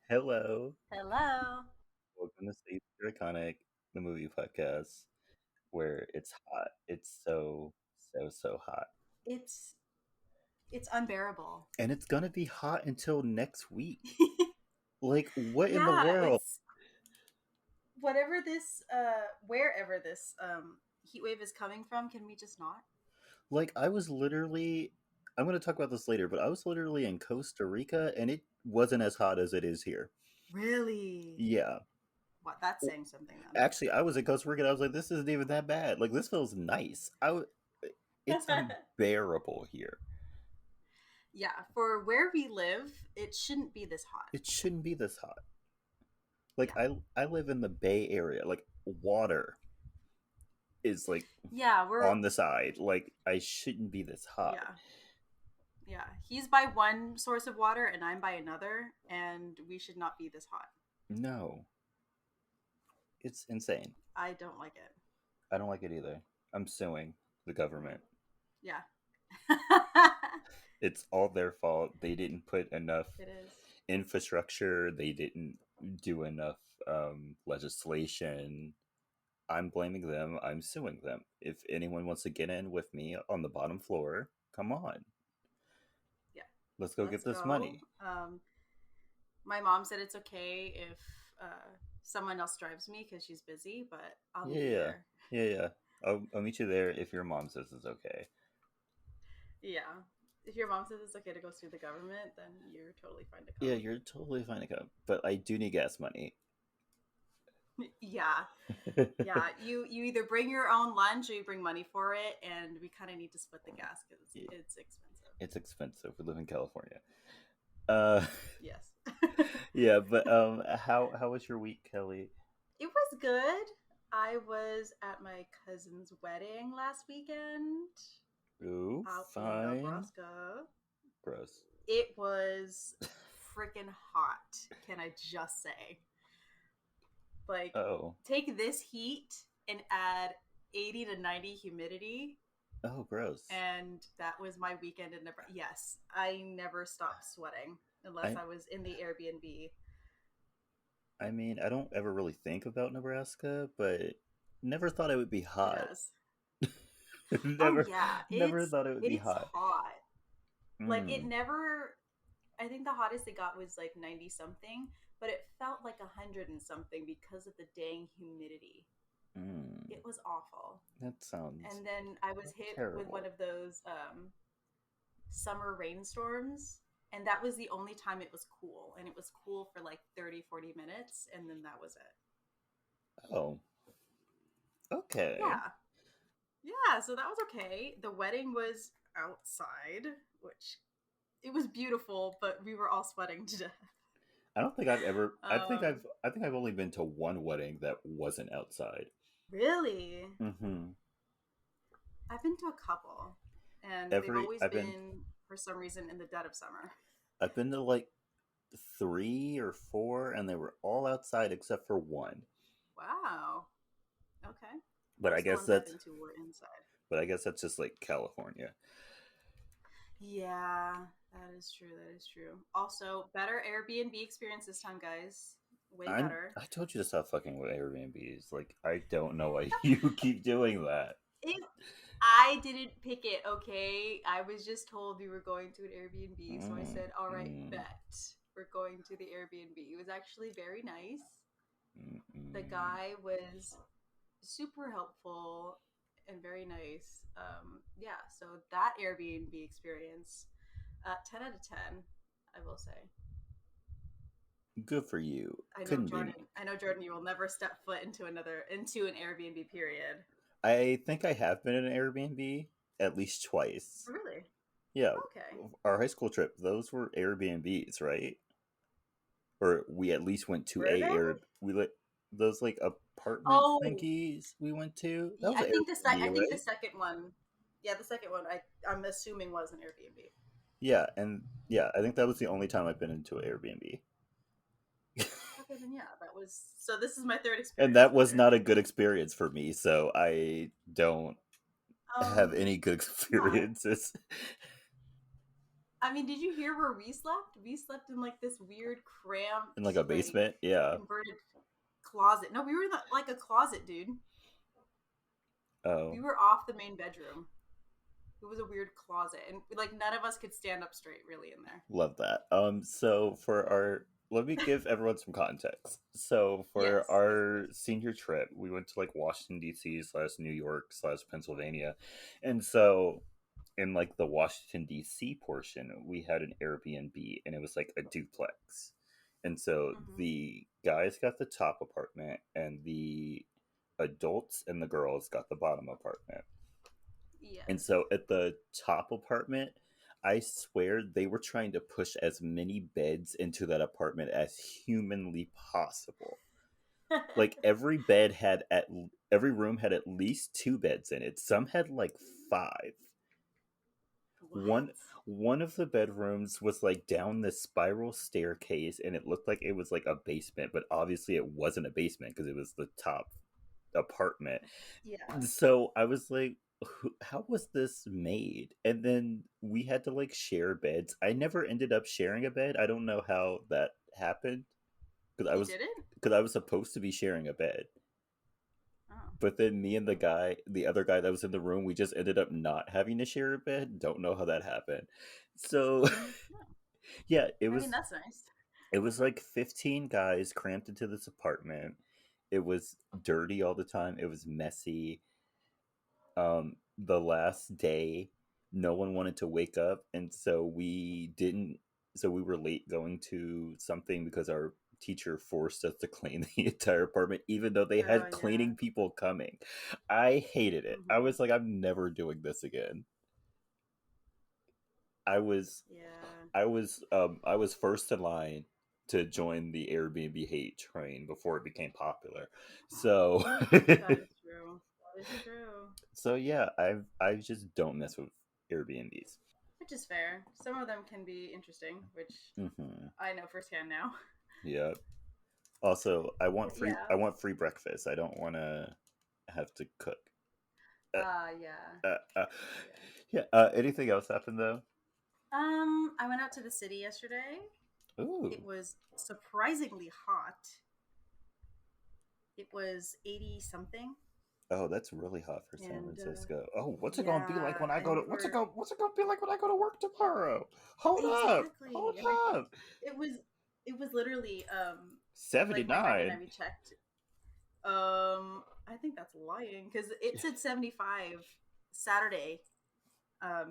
Hello. Hello. Welcome to Stay Iconic, the movie podcast, where it's hot. It's so hot. It's it's unbearable. And it's gonna be hot until next week. Like, what in the Yeah, world? it's whatever this wherever this heat wave is coming from, can we just not? Like, I'm gonna talk about this later, but I was literally in Costa Rica and it wasn't as hot as it is here. Really? Yeah. What, that's saying something Actually, I was in Costa Rica and I was like, this isn't even that bad. Like, this feels nice. It's then. unbearable here. Yeah, for where we live, it shouldn't be this hot. It shouldn't be this hot. Like Yeah. I live in the Bay Area. Like water is like Yeah, on the side. Like I shouldn't be this hot. yeah. Yeah. He's by one source of water and I'm by another, and we should not be this hot. No, it's insane. I don't like it. I don't like it either. I'm suing the government. Yeah. It's all their fault. They didn't put enough It is. infrastructure. They didn't do enough legislation. I'm blaming them. I'm suing them. If anyone wants to get in with me on the bottom floor, come on. Yeah. Let's go Let's get this go. money. My mom said it's okay if someone else drives me because she's busy, but I'll meet you Yeah, there. yeah. I'll meet you there if your mom says it's okay. Yeah. If your mom says it's okay to go sue the government, then you're totally fine to Yeah, come. you're totally fine to come, but I do need gas money. Yeah. Yeah. You either bring your own lunch or you bring money for it, and we kind of need to split the gas because it's expensive. It's expensive. We live in California. Uh, Yes. yeah, but how was your week, Kelly? It was good. I was at my cousin's wedding last weekend Ooh, out in fine. Nebraska. Gross. It was freaking hot, can I just say? Like, Oh, take this heat and add 80 to 90 humidity, oh, gross. and that was my weekend in Nebraska. Yes, I never stopped sweating unless I I was in the Airbnb. I mean, I don't ever really think about Nebraska, but never thought it would be hot. Yes. Oh never, yeah, never thought it would be it's hot. hot. Like it Mm, never. I think the hottest it got was like 90 something, but it felt like 100 and something because of the dang humidity. mm. It was awful. That sounds And then I was hit with one terrible. of those summer rainstorms, and that was the only time it was cool, and it was cool for like 30-40 minutes, and then that was it. Oh, okay. Yeah. Yeah, so that was okay. The wedding was outside, which it was beautiful, but we were all sweating to death. I don't think I've ever. um I think I've only been to one wedding that wasn't outside. Really? Hmm. I've been to a couple, and they've always I've been been for some reason in the dead of summer. I've been to like three or four, and they were all outside except for one. Wow. Okay. But I Most of the guess ones I've that's been to were inside. but I guess that's just like California. Yeah, that is true. That is true. Also, better Airbnb experience this time, guys. Way better. I told you to stop fucking with Airbnbs. Like I don't know why you keep doing that. It, I didn't pick it, okay? I was just told we were going to an Airbnb, so I Mm, said, all right, mm, bet. We're going to the Airbnb. It was actually very nice. mm, The mm. guy was super helpful and very nice. Yeah, so that Airbnb experience, 10 out of 10, I will say. Good for you. I know Couldn't be. Jordan. I know Jordan. You will never step foot into an Airbnb. Period. I think I have been in an Airbnb at least twice. Really? Yeah, Okay. our high school trip, those were Airbnbs, right? Or we at least went to Were a they? Air. We let those like apartment Oh, thingies we went to. That yeah, was an I Airbnb, think the right? second one. Yeah, the second one. I'm assuming was an Airbnb. Yeah, and yeah, I think that was the only time I've been into an Airbnb. Okay, then yeah, that was. So this is my third And experience that with was not a Airbnb. good experience for me, so I don't have Um, any good it's not. experiences. I mean, did you hear where we slept? We slept in like this weird In cramped like a like basement. Yeah. converted closet. No, we were in like a closet, dude. We Oh, were off the main bedroom. It was a weird closet, and like none of us could stand up straight really in there. love that. So for our let me give everyone some context. So for Yes. our senior trip, we went to like Washington D.C. slash New York slash Pennsylvania, and so in like the Washington D.C. portion, we had an Airbnb, and it was like a duplex, and so Hmm. the guys got the top apartment, and the adults and the girls got the bottom apartment. And Yes. so at the top apartment, I swear they were trying to push as many beds into that apartment as humanly possible. Like every room had at least two beds in it. Some had like five. What? One one of the bedrooms was like down this spiral staircase, and it looked like it was like a basement, but obviously it wasn't a basement because it was the top apartment. Yeah. So I was like, how was this made? And then we had to like share beds. I never ended up sharing a bed. I don't know how that happened because I You was did it? because I was supposed to be sharing a bed. Oh. But then me and the other guy that was in the room, we just ended up not having to share a bed. Don't know how that happened. So No. yeah, I mean, that's nice. it was like 15 guys cramped into this apartment. It was dirty all the time. It was messy. The last day no one wanted to wake up, and so we didn't so we were late going to something because our teacher forced us to clean the entire apartment even though they Oh had yeah. cleaning people coming. I hated it. I Hmm. was like, I'm never doing this again. Yeah. I was first in line to join the Airbnb hate train before it became popular. So That is true. That is true. so yeah, I just don't mess with Airbnbs. Which is fair. Some of them can be interesting, which Hmm. I know firsthand now. Yeah. Also, But yeah. I want free breakfast. I don't want to have to cook. Uh, Yeah. uh. Yeah. Yeah. Anything else happened though? I went out to the city yesterday. It Ooh. was surprisingly hot. It was 80 something. Oh, that's really hot for San And Francisco. Oh, what's it gonna be like yeah, when I go and to for what's it gonna be like when I go to work tomorrow? Hold up. Hold exactly. And up. it was it was literally like my roommate and I 79. we checked. I think that's lying because it said 75 Saturday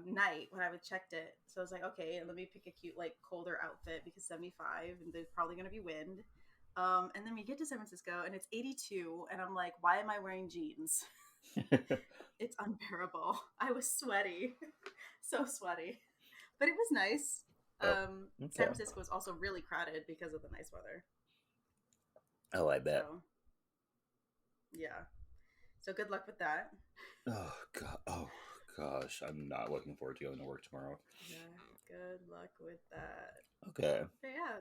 night when I would checked it. So I was like, okay, let me pick a cute like colder outfit because 75 and there's probably gonna be wind. And then we get to San Francisco and it's 82, and I'm like, why am I wearing jeans? It's unbearable. I was sweaty, so sweaty, but it was nice. Oh, San okay. Francisco was also really crowded because of the nice weather. Oh, I bet. So yeah, so good luck with that. Oh god. Oh gosh, I'm not looking forward to going to work tomorrow. Yeah, good luck with that. Okay. But yeah,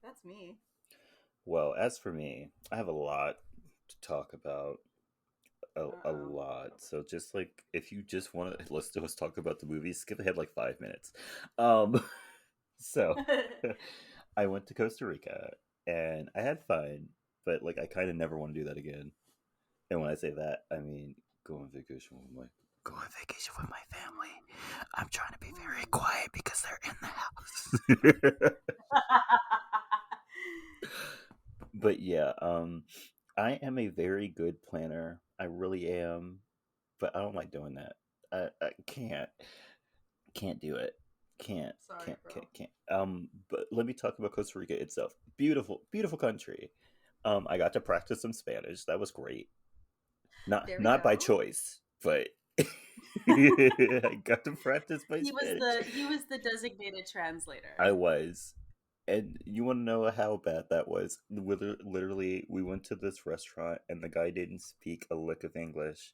that's me. Well, as for me, I have a lot to talk about. Uh A oh. lot. So just like if you just want to listen to us talk about the movies, skip ahead like 5 minutes. Um, so I went to Costa Rica and I had fun, but like I kind of never want to do that again. And when I say that, I mean go on vacation with my family. I'm trying to be very Mm. quiet because they're in the house. But yeah, I am a very good planner. I really am, but I don't like doing that. I can't do it. Can't Sorry, bro. can't. But let me talk about Costa Rica itself. Beautiful, beautiful country. I got to practice some Spanish. That was great. There we Not by go. choice, but I got to practice my He was Spanish. the designated translator. I was. And you want to know how bad that was? Literally, we went to this restaurant and the guy didn't speak a lick of English.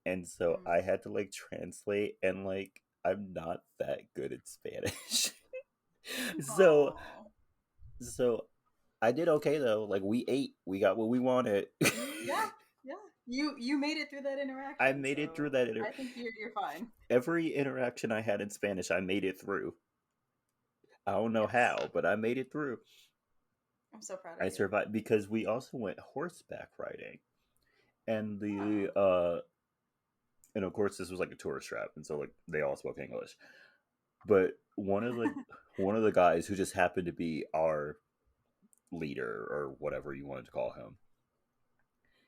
And so Mm. I had to like translate, and like I'm not that good at Spanish. so Oh. so I did okay though. Like we ate, we got what we wanted. Yeah, yeah. You made it through that I interaction, made it through so that I think you're fine. every interaction I had in Spanish, I made it through. I don't know Yes. how, but I made it through. I'm so proud of I you. survived because we also went horseback riding, and Oh. and of course this was like a tourist trap, and so like they all spoke English. But one of the guys who just happened to be our leader or whatever you wanted to call him,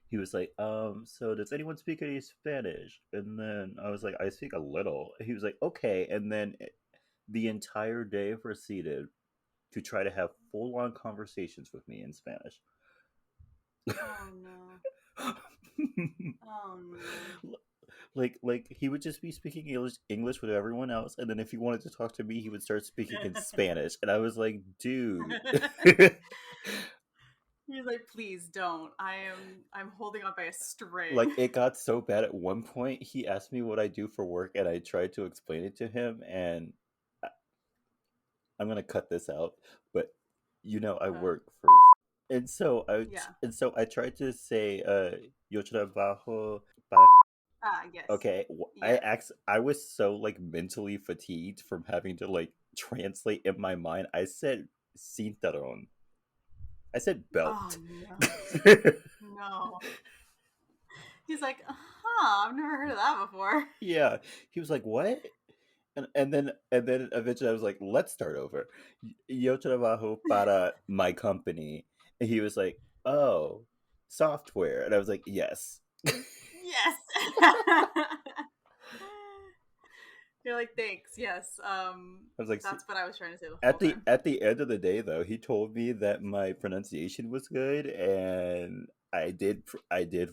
he was like, so does anyone speak any Spanish? And then I was like, I speak a little. He was like, okay. And then the entire day proceeded to try to have full on conversations with me in Spanish. Oh no. Oh no. like he would just be speaking English with everyone else, and then if he wanted to talk to me, he would start speaking in Spanish, and I was like, dude. He's like, please don't. I'm holding on by a string. Like it got so bad at one point he asked me what I do for work, and I tried to explain it to him, and I'm gonna cut this out, but I Uh, work for, yeah. and so I tried to say yo trabajo para. Ah, yes. Okay, Yes. I was so like mentally fatigued from having to like translate in my mind. I said cinturón. I said Oh belt. no. No. He's like, I've never heard of that before. Yeah, he was like, "What?" And then eventually I was like, "Let's start over." Yo trabajo para my company. And he was like, "Oh, software." And I was like, "Yes." Yes. You're like, thanks. Yes. I was like, That's what I was trying to say the whole at the time. at the end of the day, though, he told me that my pronunciation was good, and I did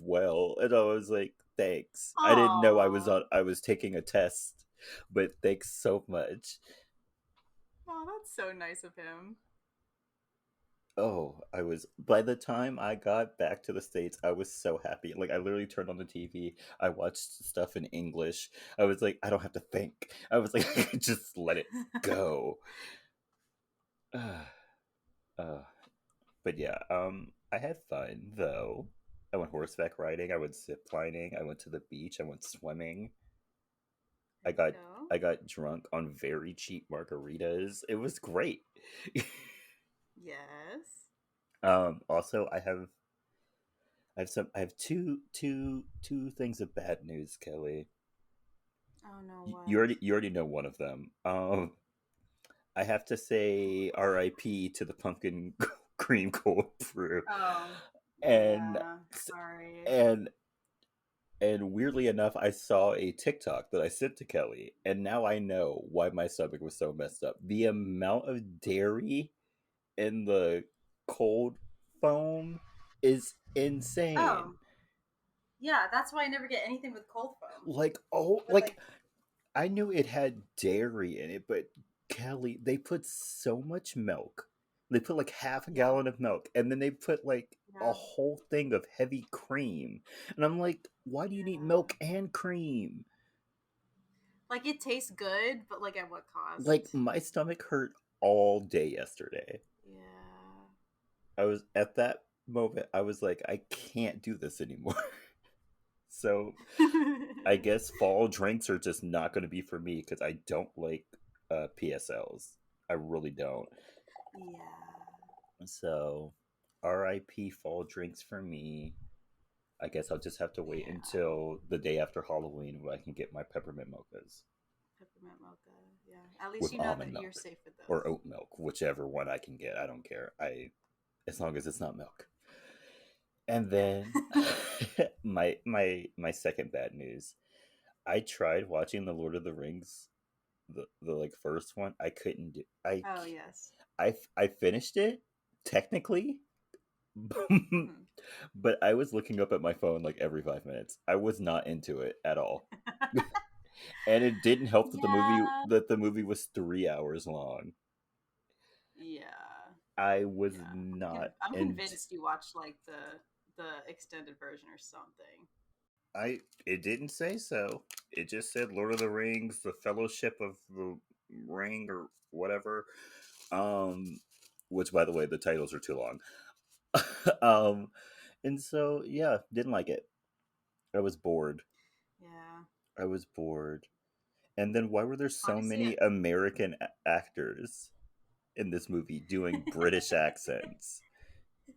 well, and I was like, "Thanks." I didn't know Oh. I was taking a test, but thanks so much. Oh, that's so nice of him. Oh, I was by the time I got back to the States, I was so happy. Like I literally turned on the TV, I watched stuff in English. I was like, I don't have to think. I was like, I could just let it go. uh, but yeah, I had fun though. I went horseback riding, I went zip lining, I went to the beach, I went swimming. There I you got go. I got drunk on very cheap margaritas. It was great. Yes. Also, I have two things of bad news, Kelly. Oh no, You what? already know one of them. I have to say R.I.P. to the pumpkin cream cold brew, Oh, and yeah. Sorry. and and weirdly enough, I saw a TikTok that I sent to Kelly, and now I know why my stomach was so messed up. The amount of dairy in the cold foam is insane. Oh, yeah. That's why I never get anything with cold foam. Like, oh, But like like, I knew it had dairy in it, but Kelly, they put so much milk. They put like half a yeah, gallon of milk, and then they put like a yeah, whole thing of heavy cream. And I'm like, why do you need yeah. milk and cream? Like it tastes good, but like at what Like cost? my stomach hurt all day yesterday. Yeah. I was at that moment, I was like, I can't do this anymore. So I guess fall drinks are just not going to be for me because I don't like PSLs. I really don't. Yeah. So, RIP fall drinks for me. I guess I'll just have to wait Yeah. until the day after Halloween when I can get my peppermint mochas Peppermint mocha. Yeah. At least with you know almond that you're milk safe with or those. oat milk, whichever one I can get. I don't care. As long as it's not milk. And then Yeah. my second bad news. I tried watching the Lord of the Rings, the like first one. I couldn't do. Oh yes. I finished it technically, Hmm. but I was looking up at my phone like every 5 minutes. I was not into it at all, and it didn't help that Yeah. the movie was 3 hours long. Yeah. I was Yeah. not I'm into. convinced you watched like the extended version or something. I It didn't say so. It just said Lord of the Rings, the Fellowship of the Ring, or whatever. Um, which by the way, the titles are too long. um, and so yeah, didn't like it. I was bored. Yeah. I was bored. And then why were there so Honestly, many American actors? in this movie doing British accents.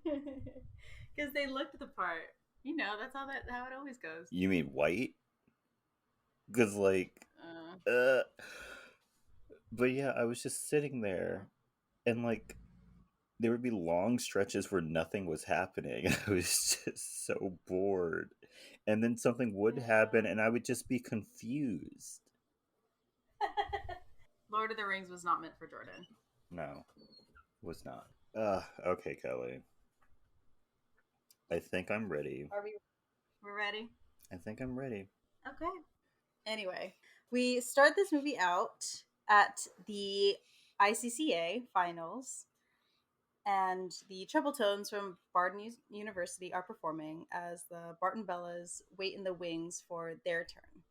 Because they looked the part. You know, that's how it always goes. You mean white? Because, like, Uh, uh. But yeah, I was just sitting yeah. there and, like, there would be long stretches where nothing was happening. I was just so bored. And then something would happen Yeah. and I would just be confused. Lord of the Rings was not meant for Jordan. No, was not. Okay, Kelly. I think I'm ready. Are we ready? I think I'm ready. Okay. Anyway, we start this movie out at the ICCA finals, and the treble tones from Barton University are performing as the Barton Bellas wait in the wings for their turn.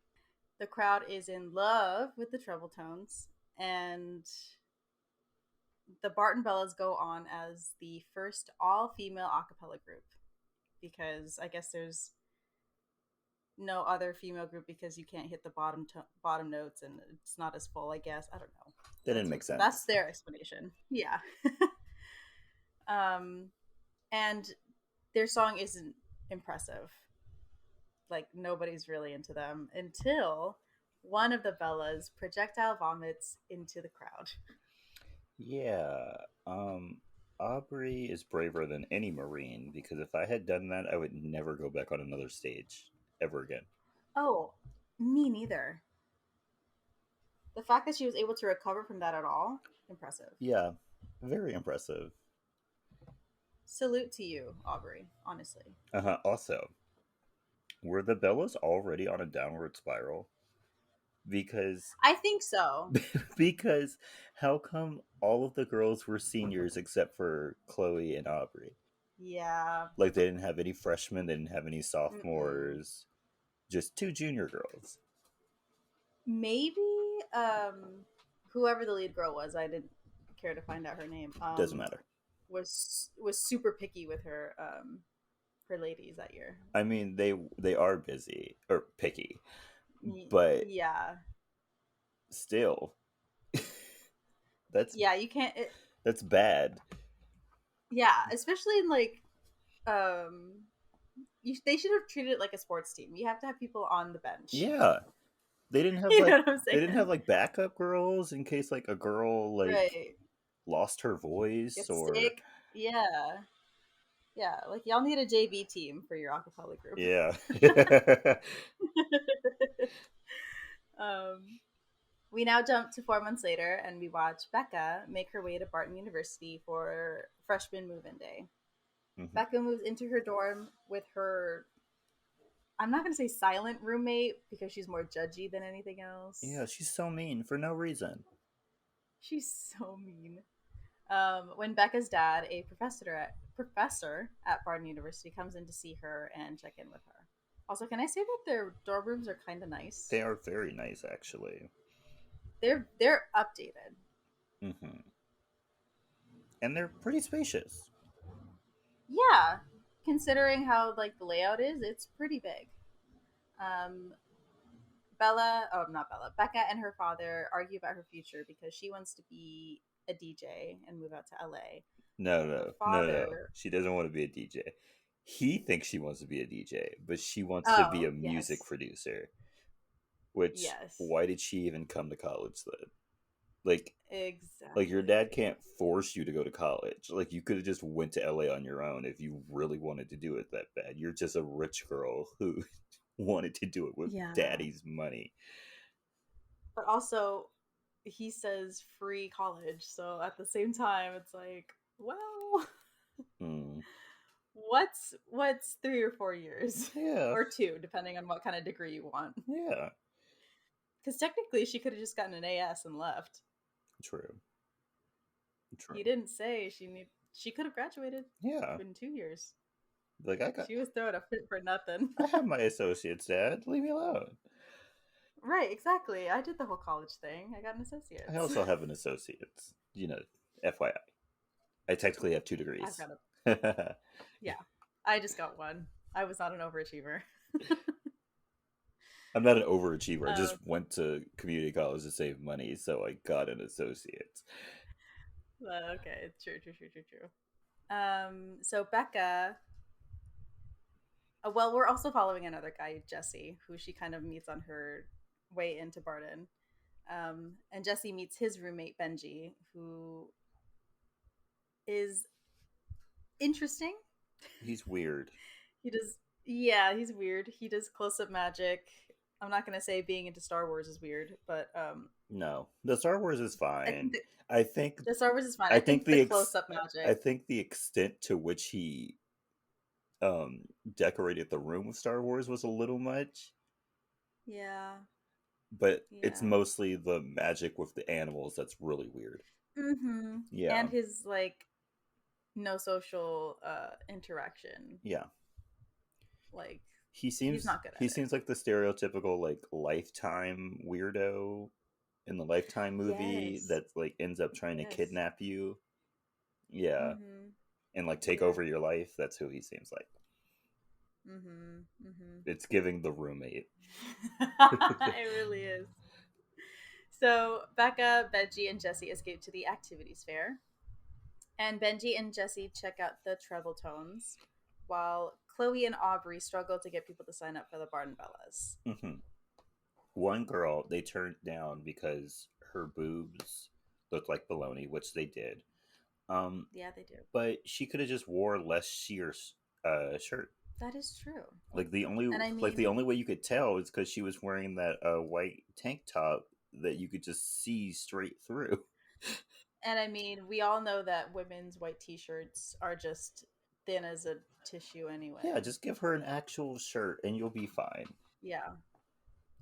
The crowd is in love with the treble tones, and the Barton Bellas go on as the first all female a cappella group because I guess there's no other female group because you can't hit the bottom notes and it's not as full. I guess I don't know. That didn't make That's sense. their explanation. Yeah. um, and their song isn't impressive. Like nobody's really into them until one of the Bellas projectile vomits into the crowd. Yeah. Aubrey is braver than any Marine because if I had done that, I would never go back on another stage ever again. Oh, me neither. The fact that she was able to recover from that at all, impressive. Yeah, very impressive. Salute to you, Aubrey, honestly. Also, were the Bellas already on a downward spiral? Because I think so. because how come all of the girls were seniors except for Chloe and Aubrey? Yeah. Like they didn't have any freshmen, they didn't have any Mm-mm. sophomores, just two junior girls. Maybe whoever the lead girl was, I didn't care to find out her name. Doesn't matter. Was super picky with her ladies that year. I mean, they are busy or picky, but Yeah. still, that's Yeah, you can't that's bad. yeah, especially in like um they should have treated it like a sports team. You have to have people on the bench. Yeah, they didn't have You know like what I'm they didn't have saying? like backup girls in case like a girl like Right. lost her voice Get or sick. Yeah. Yeah. Like y'all need a JV team for your acapella group. yeah. um we now jump to 4 months later and we watch Becca make her way to Barton University for freshman move-in day. Mhm. Becca moves into her dorm with her, I'm not going to say silent roommate because she's more judgy than anything else. Yeah, she's so mean for no reason. She's so mean. When Becca's dad, a professor at Barton University, comes in to see her and check in with her. Also, can I say that their dorm rooms are kind of nice? They are very nice actually. They're updated. Hmm. And they're pretty spacious. Yeah, considering how like the layout is, it's pretty big. Um, not Bella, Becca and her father argue about her future because she wants to be a DJ and move out to LA. No, Her no, no, no. father, She doesn't want to be a DJ. He thinks she wants to be a DJ, but she wants to be oh a music yes, producer. Which yes, why did she even come to college then? Like your dad exactly. can't force you to go to college. Like you could have just went to LA on your own if you really wanted to do it that bad. You're just a rich girl who wanted to do it with Yeah, daddy's money. but also he says free college, so at the same time, it's like, well, Hmm. what's 3 or 4 years, Yeah, or two, depending on what kind of degree you want. yeah, Because technically, she could have just gotten an AS and left. true, true. He didn't say she need. She could have graduated Yeah, in 2 years. like She was throwing a fit for nothing. I have my associates, Dad. Leave me alone. Right, exactly. I did the whole college thing. I got an I associate's. also have an associate's. FYI, I technically have two I've degrees. got a. I'm Yeah, I just got one. I was not an overachiever. not an overachiever. I just um, went to community college to save money, so I got an associate's. Okay, true, true, true, true, true. So Becca, well, we're also following another guy, Jesse, who she kind of meets on her way into Barden. And Jesse meets his roommate Benji, who is interesting. He's weird. He does, yeah, he's weird. He does close up magic. I'm not gonna say being into Star Wars is weird, but No, the Star Wars is I think fine. that I think the Star Wars is fine. I I think think the close up I magic, think the extent to which he um decorated the room with Star Wars was a little much, yeah, but it's yeah. mostly the magic with the animals that's really weird. Mm-hmm. Yeah. And his like no social interaction. Yeah. Like He he's seems not good he at it. seems like the stereotypical like Lifetime weirdo in the Lifetime movie Yes. that like ends up trying to Yes. kidnap you. Yeah, Mm-hmm. and like take Yeah. over your life. That's who he seems like. Mm-hmm. Mm-hmm. It's giving the roommate. It really is. So Becca, Benji, and Jesse escape to the activities fair, and Benji and Jesse check out the treble tones, while Chloe and Aubrey struggle to get people to sign up for the Barton Bellas. Hmm. One girl they turned down because her boobs looked like baloney, which they did. Um, Yeah, they do. but she could have just wore less sheer shirt. That is true. Like the only And I like the mean, only way you could tell is because she was wearing that white tank top that you could just see straight through. we all know that women's white t-shirts are just thin as a tissue Yeah, anyway. just give her an actual shirt and you'll be fine. Yeah.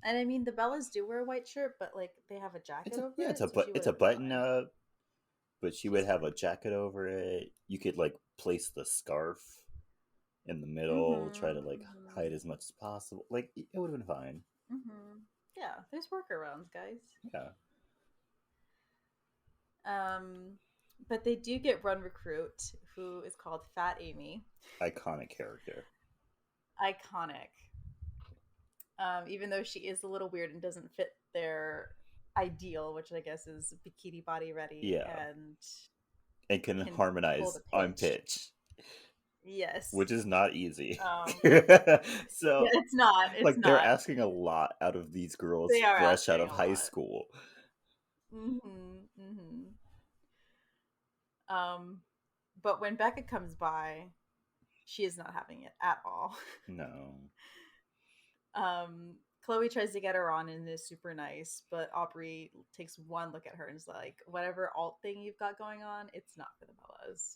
And I mean, the Bellas do wear a white shirt, but like they have a It's jacket a over yeah, it, so she would it's a have been button fine. up, but she would She's have fine. a jacket over it. You could like place the scarf in the middle, try to Mm-hmm. like hide Mm-hmm. as much as possible. Like it would have been fine. Mm-hmm. Yeah, there's workarounds, guys. Yeah, Um, but they do get one recruit who is called Fat Amy. iconic character. Iconic. Even though she is a little weird and doesn't fit their ideal, which I guess is bikini body ready Yeah, and and can can hold harmonize a on pitch. pitch, Yes. which is not easy. Um, So yeah, it's not. It's like they're not. asking a lot out of these girls They are fresh out asking of a high lot. school. Mm-hmm. Mm-hmm. Um, but when Becca comes by, she is not having it at all. No. Um, Chloe tries to get her on and is super nice, but Aubrey takes one look at her and is like, "Whatever alt thing you've got going on, it's not for the Bellas."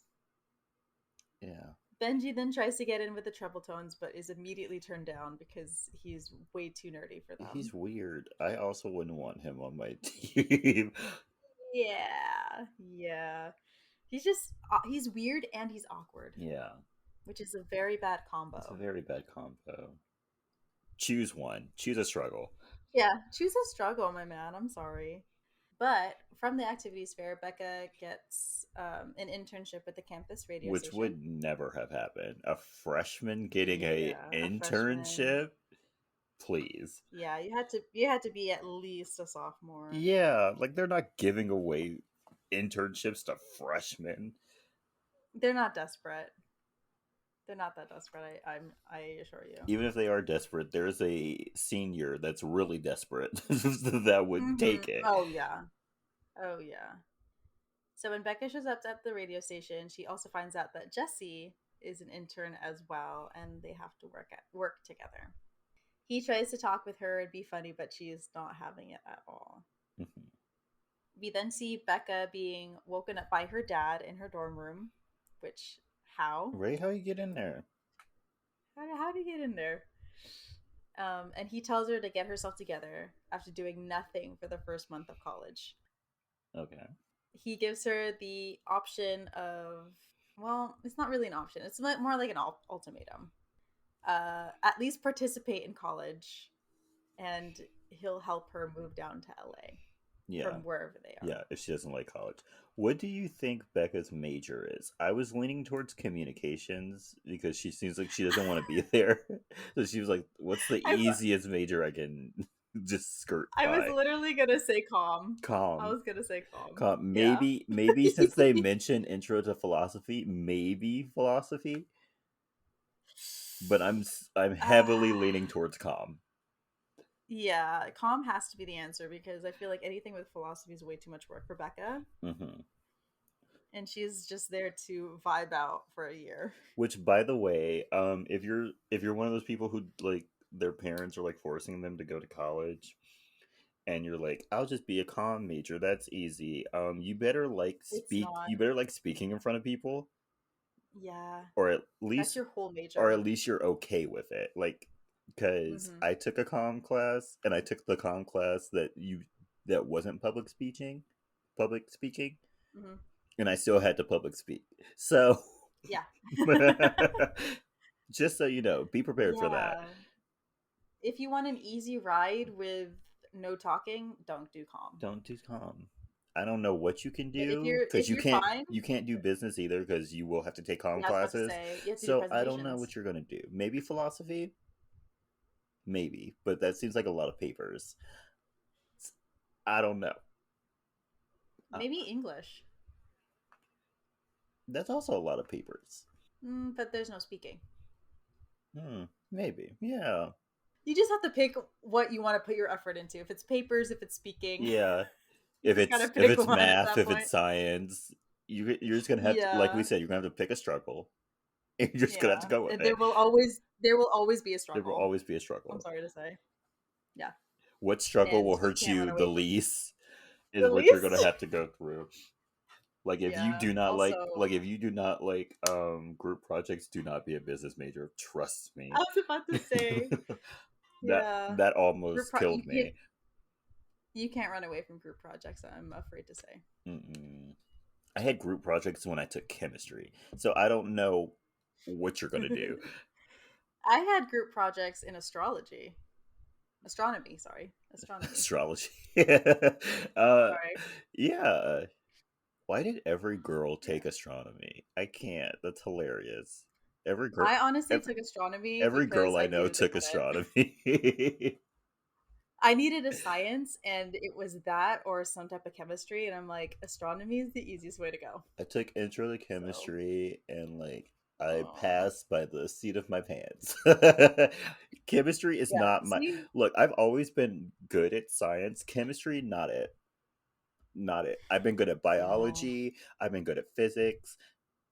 Yeah. Benji then tries to get in with the treble tones, but is immediately turned down because he's way too nerdy for He's them. weird. I also wouldn't want him on my team. Yeah, yeah. He's weird and he's awkward, Yeah. which is a very bad It's a combo. very bad combo. Choose one. Choose a struggle. Yeah, choose a struggle, my man. I'm sorry. But from the activities fair, Becca gets an internship at the campus radio Which station. would never have happened. A freshman getting a Yeah, a freshman. internship? Please. Yeah, you had to be at least a sophomore. Yeah, like they're not giving away internships to freshmen. They're not desperate. They're not that desperate. I assure you. Even if they are desperate, there's a senior that's really desperate that would Mm-hmm. take it. Oh yeah. Oh yeah. So when Becca shows up at the radio station, she also finds out that Jesse is an intern as well, and they have to work together. He tries to talk with her and be funny, but she is not having it at all. Mhm. We then see Becca being woken up by her dad in her dorm room, which how? Ray, how you get in there? How do you get in there? And he tells her to get herself together after doing nothing for the first month of college. Okay. He gives her the option of, well, it's not really an option. It's more like an ultimatum. At least participate in college, and he'll help her move down to LA Yeah. from wherever they are. Yeah, if she doesn't like college. What do you think Becca's major is? I was leaning towards communications because she seems like she doesn't want to be there. So she was like, what's the I easiest major I can. just skirt I was by. literally gonna say calm. I Calm. was gonna say calm. Calm. Yeah. Maybe since they mentioned intro to philosophy, maybe philosophy, but I'm heavily leaning towards calm. Yeah, calm has to be the answer because I feel like anything with philosophy is way too much work for Becca, Hmm. and she's just there to vibe out for a year. Which, by the way, if you're one of those people who like their parents are like forcing them to go to college, and you're like, I'll just be a comm major. That's easy. It's not. You better like speaking in front of people, Yeah, or at that's least your whole major. you're okay with it. Like, because Mm-hmm. I took a comm class, and I took the comm class that wasn't public speaking, Mm-hmm. and I still had to public speak. So, Yeah. just so you know, be prepared for that. Yeah. If you want an easy ride with no talking, don't do calm. Don't do comm. I don't know what you can But if do you're because if you're fine, you can't do business either because you will have to take comm yeah, I was about to classes. say you have to do So I don't know presentations. what you're gonna do. Maybe philosophy, maybe, but that seems like a lot of papers. I don't know. Uh, Maybe English, that's also a lot of papers. but there's no speaking. Maybe. Yeah. You just have to pick what you want to put your effort into. If it's papers, if it's speaking, Yeah. you just gotta If pick it's one at math, that if it's point. science, you're just gonna have to, like we Yeah, said, you're gonna have to pick a struggle. And you're just gonna have to yeah. go with There it. will always be a There will struggle. always be a I'm struggle. sorry to say. Yeah, What struggle and will you hurt can't run you the away from least is the what you're least. gonna have to go through. Like if you Yeah. do not Also, if you do not like group projects, do not be a business major. Trust I me. was about to say, yeah, That group almost killed you me. you can't run away from group projects. I'm afraid to say. Mm-mm. I had group projects when I took chemistry, so I don't know what you're gonna do. I had group projects in astronomy. Sorry, astronomy. Astrology. uh, Sorry. yeah. Why did every girl Yeah. take astronomy? I can't. That's hilarious. Every girl, I honestly every took astronomy every girl because I I know needed the took credit. astronomy. I needed a science, and it was that or some type of chemistry, and I'm like, astronomy is the easiest way to go. I took intro to So, chemistry and like I oh, passed by the seat of my pants. Chemistry is yeah. not my See, look. I've always been good at science. Chemistry, not it. Not it. I've been good at no, biology. I've been good at physics.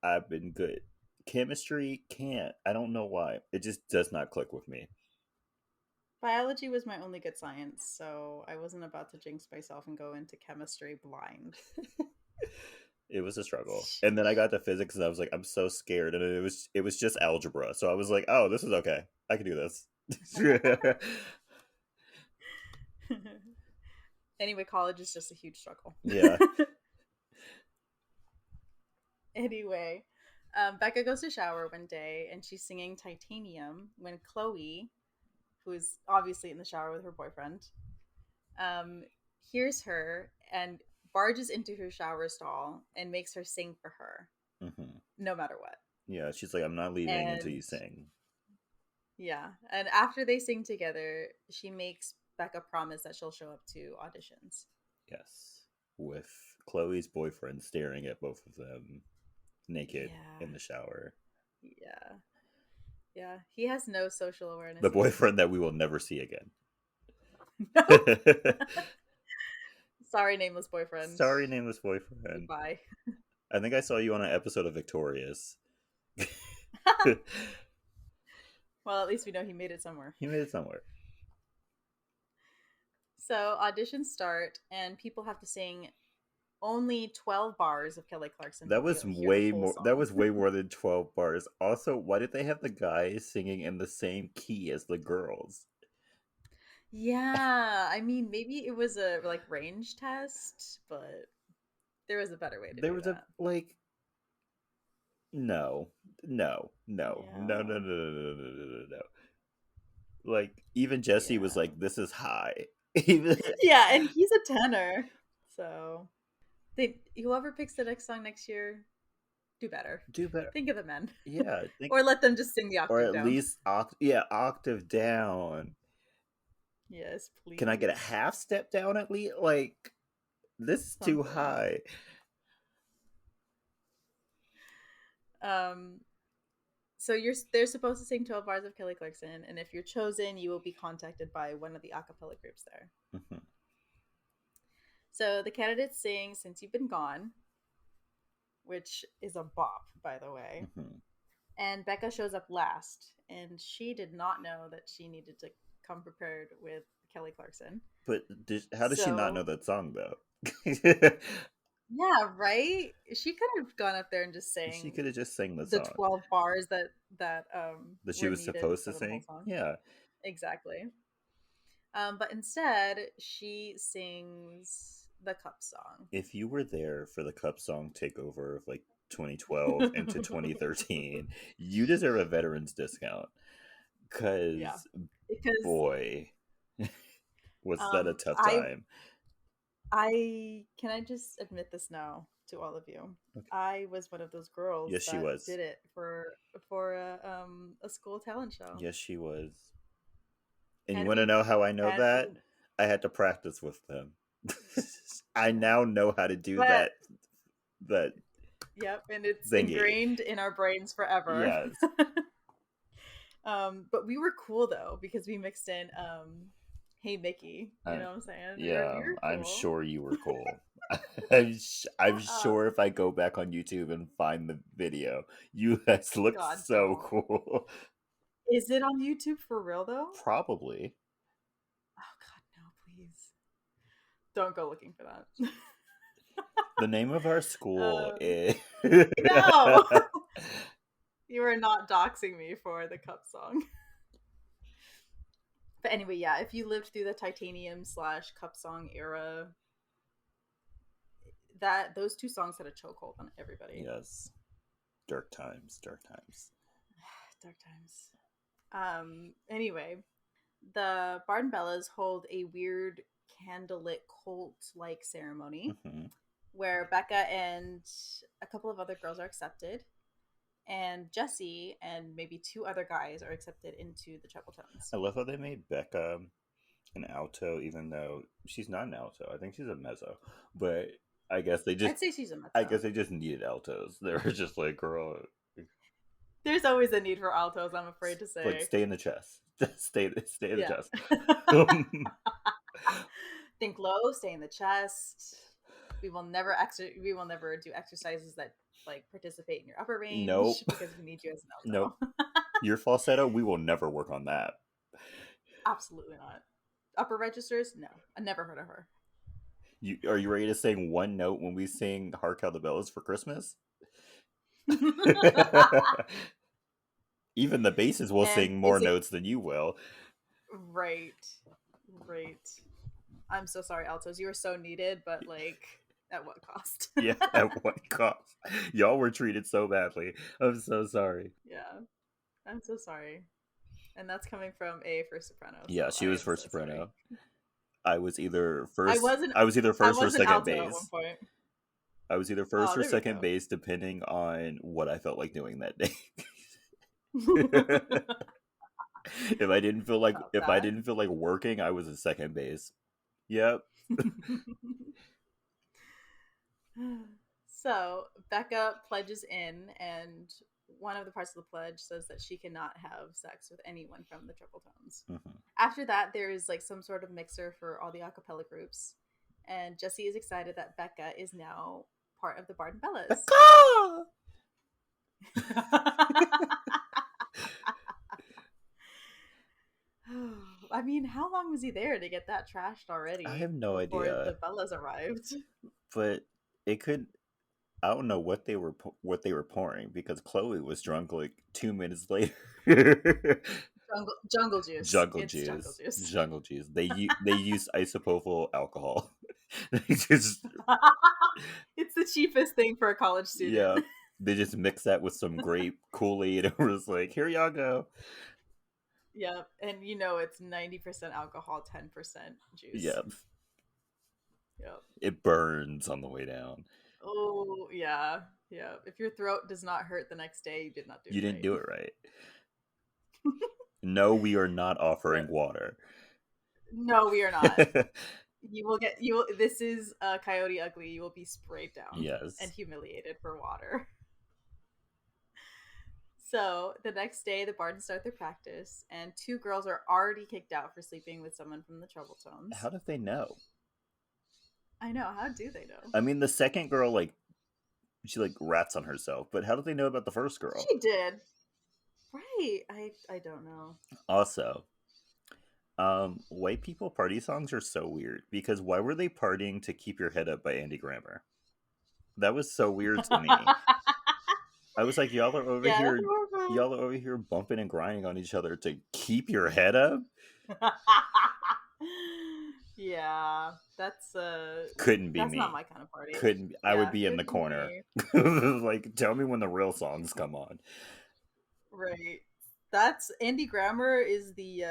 I've been good. Chemistry can't. I don't know why. It just does not click with me. biology was my only good science, so I wasn't about to jinx myself and go into chemistry blind. It was a struggle. And then I got to physics and I was like, I'm so scared. And it was just algebra. So I was like, oh, this is okay. I can do this. Anyway, college is just a huge struggle. Yeah. Anyway, Becca goes to shower one day and she's singing Titanium when Chloe, who's obviously in the shower with her boyfriend, um, hears her and barges into her shower stall and makes her sing for her, Hmm. no matter what. Yeah. She's like, I'm not leaving until you And sing. yeah, and after they sing together, she makes Becca promise that she'll show up to auditions. Yes. With Chloe's boyfriend staring at both of them naked Yeah, in the shower. yeah, yeah. He has no social The awareness either. boyfriend that we will never see again. Nope. Sorry, nameless boyfriend. Sorry, nameless boyfriend. Goodbye. I think I saw you on an episode of Victorious. Well, at least we know he made it somewhere. He made it somewhere. So auditions start, and people have to sing only 12 bars of Kelly Clarkson to hear the full That song. was way more than 12 bars. Also, why did they have the guys singing in the same key as the girls? Yeah, I mean, maybe it was a like range test, but there was a better way to There do was a that. like no. No, Yeah. no. Like even Jesse was Yeah. like this is high. Even Yeah, and he's a tenor. So they whoever picks the next song next year, do better. do better. Think of the men. Yeah, I think Or let them just sing the or octave at down. least octave down. Yes, Can I get a please. half step down at least? Like, this is too Something. high. Um, so they're supposed to sing 12 bars of Kelly Clarkson, and if you're chosen, you will be contacted by one of the a cappella groups there. Mhm, So the candidates sing Since You've Been Gone, which is a bop, by the way. mhm. And Becca shows up last, and she did not know that she needed to come prepared with Kelly Clarkson. But how does she not know So, that song though? yeah, right? She could have gone up there and just She sang could have just sang the the song 12 bars that that she were was needed supposed to for the whole sing. song. Yeah. Exactly. But instead, she sings the cup song. If you were there for the Cup Song takeover of like 2012 into 2013, you deserve a veterans discount. Yeah. Because, Because boy, was that a um tough I time. I can I just admit this now to all of you. Okay. I was one of those girls Yes, she that was. did it for a school talent show. Yes, she was. And you And want to we know how I know and that? I had to practice with them. I yeah. now know how to do But that yep, and it's thingy. ingrained in our brains forever. Yes. But we were cool though because we mixed in Hey Mickey, you I, know what I'm saying? We yeah, were I'm cool. sure you were cool. I'm Um, sure if I go back on YouTube and find the video, you guys look God, so don't. cool. Is it on YouTube for real though? Probably. Oh God, no, please. Don't go looking for that. The name of our school um, is. no, you are not doxing me for the cup song. But anyway, yeah, if you lived through the titanium slash cup song era, that those two songs had a chokehold on everybody. Yes. Dark times, dark times. Dark times. Anyway, the Barden Bellas hold a weird candlelit cult like ceremony Hmm. where Becca and a couple of other girls are accepted, and Jesse and maybe two other guys are accepted into the treble tones. I love how they made Becca an alto, even though she's not an alto. I think she's a mezzo. But I guess they just I'd say she's a I mezzo. guess they just needed altos. They were just like, girl, There's always a need for altos, I'm afraid to like say. stay in the chest. Just stay in the Yeah. chest. Think low, stay in the chest. We will never do exercises that like participate in your upper Nope. range because we need you as an Nope. alto. Your falsetto, we will never work on that. Absolutely not. Upper registers? No. I never heard of her. You are you ready to sing one note when we sing Hark How the Bells for Christmas? Even the basses will And sing more is it notes than you will. right? Right. I'm so sorry, altos. You were so needed, but like, at what cost? Yeah, at what cost? Y'all were treated so badly. I'm so sorry. Yeah, I'm so sorry. And that's coming from a first soprano, Yeah, so she I was am so first sorry. soprano. I was either I first wasn't I was either I first or was an second alto at one base. point. I was either first Oh, or there we second go. base depending on what I felt like doing that day. About if I that. didn't feel like working, I was a second base. Yep. So Becca pledges in, and one of the parts of the pledge says that she cannot have sex with anyone from the triple tones. Mhm. After that, there is like some sort of mixer for all the a cappella groups, and Jesse is excited that Becca is now part of the Barden Bellas. Becca! I mean, how long was he there to get that trashed I already have no before the idea, Bellas arrived? but it could. I don't know what they were pouring because Chloe was drunk like 2 minutes later. Jungle juice. It's jungle juice. Jungle juice. They use isopropyl alcohol. They just It's the cheapest thing for a college student. yeah, they just mix that with some grape Kool Aid and it was like, here y'all go. Yep. And you know it's 90% alcohol, 10% juice. Yeah, Yep. it burns on the way down. Oh, yeah. Yeah. If your throat does not hurt the next day, you did not do You it didn't right. do it right. No, we are not offering But water. No, we are not. You will. This is Coyote Ugly. You will be sprayed down and Yes. humiliated for water. So the next day, the Bardens start their practice, and two girls are already kicked out for sleeping with someone from the Trouble Tones. How did they know? I know. How do they know? I mean, the second girl, like, she, like, rats on herself, but how did they know about the first girl? She did. Right. I don't know. Also, white people party songs are so weird because why were they partying to Keep Your Head Up by Andy Grammer? That was so weird to me. I was like, Yeah, that's more fun. y'all are over here bumping and grinding on each other to keep your head up? Yeah, Couldn't be that's not me. my kind of party. Couldn't I would Yeah, be in the couldn't be corner. me. Like, tell me when the real songs come on. Right. That's Andy Grammer is the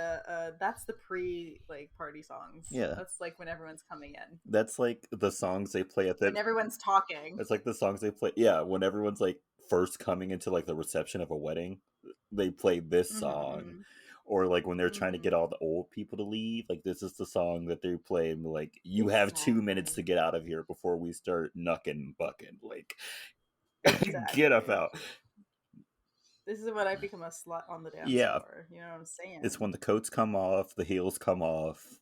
that's the pre like party songs. Yeah. That's like when everyone's coming in. That's like the songs they play at When the everyone's talking. It's like the songs they play. Yeah, when everyone's like first coming into like the reception of a wedding, they play this song. Mhm. Or like when they're trying to get Mhm. all the old people to leave, like this is the song that they play and like you have 2 minutes to Exactly. get out of here before we start knucking and bucking. Like get up Exactly. out. This is when I become a slut on the dance Yeah. floor. You know what I'm It's saying? when the coats come off, the heels come off.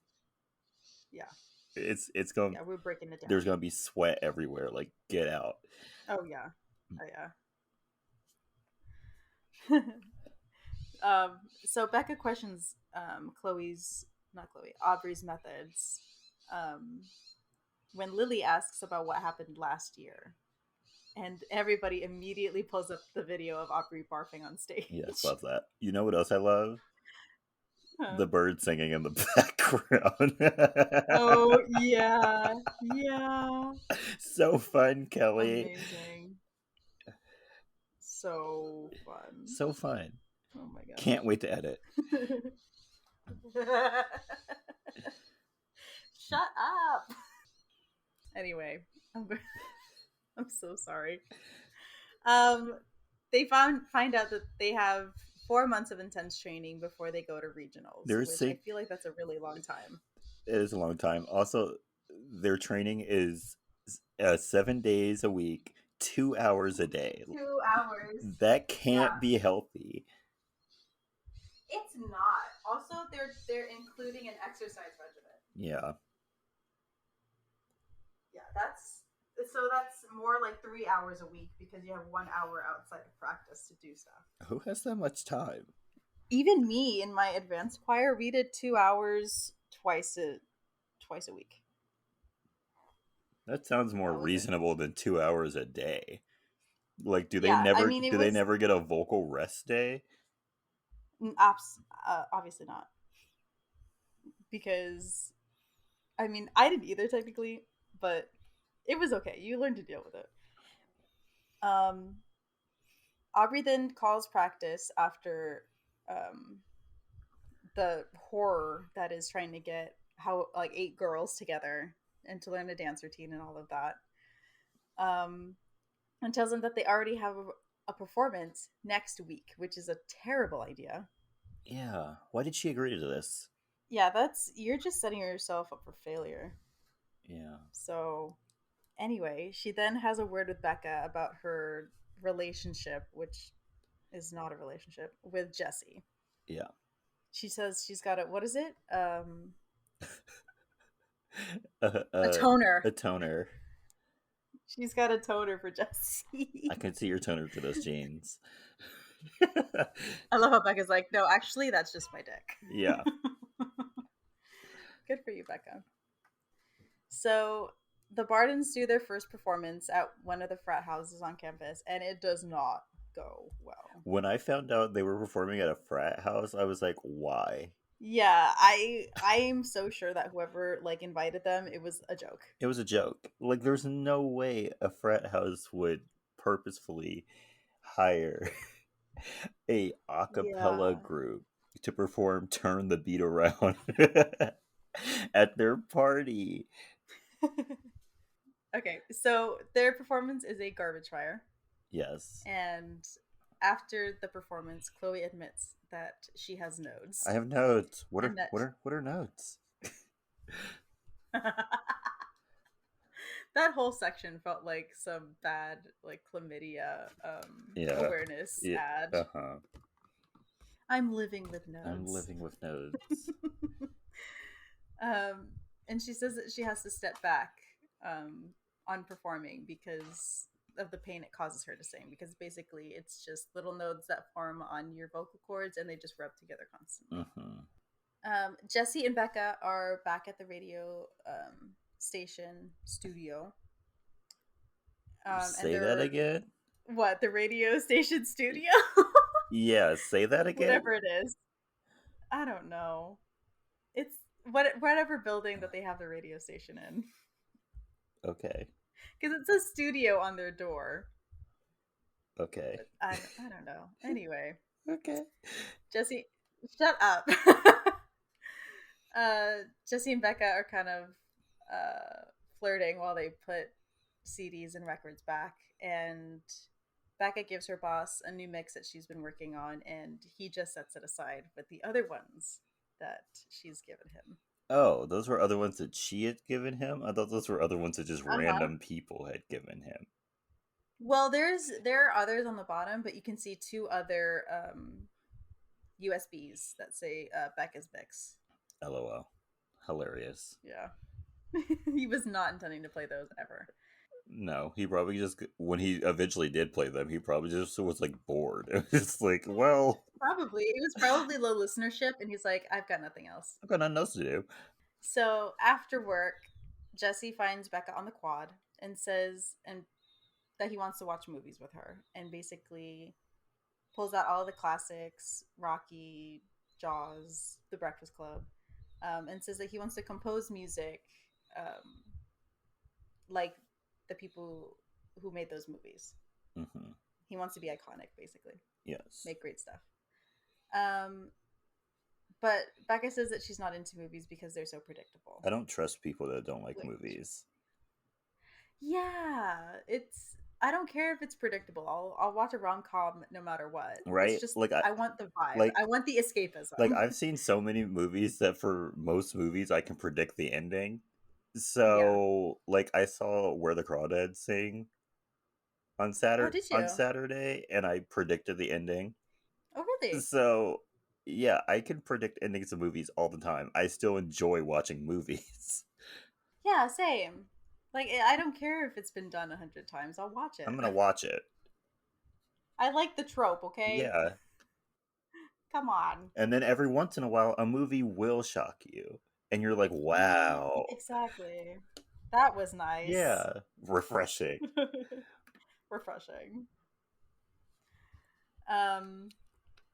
Yeah. It's going Yeah, we're breaking it there's down. gonna be sweat everywhere. Like get out. Oh yeah. Oh yeah. So Becca questions Chloe's not Chloe, Aubrey's methods. Um when Lily asks about what happened last year. And everybody immediately pulls up the video of Aubrey barfing on Yes, stage. love that. You know what else I love? Huh. The bird singing in the background. Oh yeah. Yeah. So fun, Kelley. Amazing. So fun. So fun. Oh my Can't wait to edit. gosh. Shut up. Anyway, I'm I'm so sorry. Um, they find out that they have 4 months of intense training before they go to regionals, Their which I sig feel like that's a really long time. it is a long time. Also, their training is 7 days a week, 2 hours a day. 2 hours. That Yeah, can't be healthy. it's not. Also, they're including an exercise regimen. Yeah. Yeah, that's more like 3 hours a week because you have 1 hour outside of practice to do stuff. Who has that much time? Even me in my advanced choir, we did 2 hours twice a week. That sounds more That was it. reasonable than 2 hours a day. Like, Yeah, I mean it do they was never get a vocal rest day? obviously not because I mean I didn't either technically, but it was okay. You learned to deal with it. Um, Aubrey then calls practice after um, the horror that is trying to get how like 8 girls together and to learn a dance routine and all of that. Um, and tells them that they already have a performance next week, which is a terrible idea. Yeah. Why did she agree to this? Yeah, that's you're just setting yourself up for failure. Yeah. So, anyway, she then has a word with Becca about her relationship, which is not a relationship, with Jesse. Yeah. She says she's got a what is it? Uh, A uh, toner. a toner. She's got a toner for Jesse. I can see your toner to those jeans. I love how Becca's like, no, actually, that's just my dick. Yeah. Good for you, Becca. So the Bardens do their first performance at one of the frat houses on campus, and it does not go well. When I found out they were performing at a frat house, I was like, why? Yeah, I am so sure that whoever like invited them, it was a joke. It was a joke. Like, there's no way a frat house would purposefully hire a Yeah. acapella group to perform Turn the Beat Around at their party. Okay, so their performance is a garbage fire, Yes. and after the performance, Chloe admits that she has nodes I have notes. and that What are notes? That whole section felt like some bad like chlamydia Yeah. awareness Yeah. ad. Uh-huh. I'm living with I'm nodes. living with nodes. um, and she says that she has to step back um, on performing because of the pain it causes her to sing. Because basically, it's just little nodes that form on your vocal cords, and they just rub together constantly. Mm-hmm. Jesse and Becca are back at the radio station studio, and Say that they're again? what the radio station studio, Yeah, say that again? whatever it is. I don't know. It's whatever building that they have the radio station in, Okay. because it says studio on their door. Okay. But I don't know. Anyway, Okay. Jesse, shut up. Jesse and Becca are kind of flirting while they put CDs and records back, and Becca gives her boss a new mix that she's been working on, and he just sets it aside with the other ones that she's given him. Oh, those were other ones that she had given him? I thought those were other ones that just Uh huh. random people had given him. Well, there are others on the bottom, but you can see two other USBs that say Becca's mix. LOL. Hilarious. Yeah, he was not intending to play those ever. No, he probably just, when he eventually did play them, he probably just was like bored. It was like, well, Probably it was probably low listenership, and he's like, I've got nothing else. I've got nothing else to do. So after work, Jesse finds Becca on the quad and says and that he wants to watch movies with her, and basically pulls out all the classics, Rocky, Jaws, The Breakfast Club, and says that he wants to compose music um, like the people who made those movies. Mm-hmm. He wants to be iconic, basically, Yes. make great stuff. Um, but Becca says that she's not into movies because they're so predictable. I don't trust people that don't like Which, movies. yeah, it's. I don't care if it's predictable. I'll watch a rom com no matter what. It's Right? just I want the vibe. Like I want the like escapism. I've seen so many movies that for most movies I can predict the ending. Yeah. So like I saw Where the Crawdads Sing Oh, did on you? Saturday and I predicted the ending. Oh, really? So yeah, I can predict endings of movies all the time. I still enjoy watching movies. Yeah, same. Like I don't care if it's been done 100 times. I'll watch I'm it. gonna watch it. I like the trope. Okay, Yeah. come on. And then every once in a while a movie will shock you. And you're like, wow. Exactly. That was nice. Yeah. Refreshing. Refreshing. Um,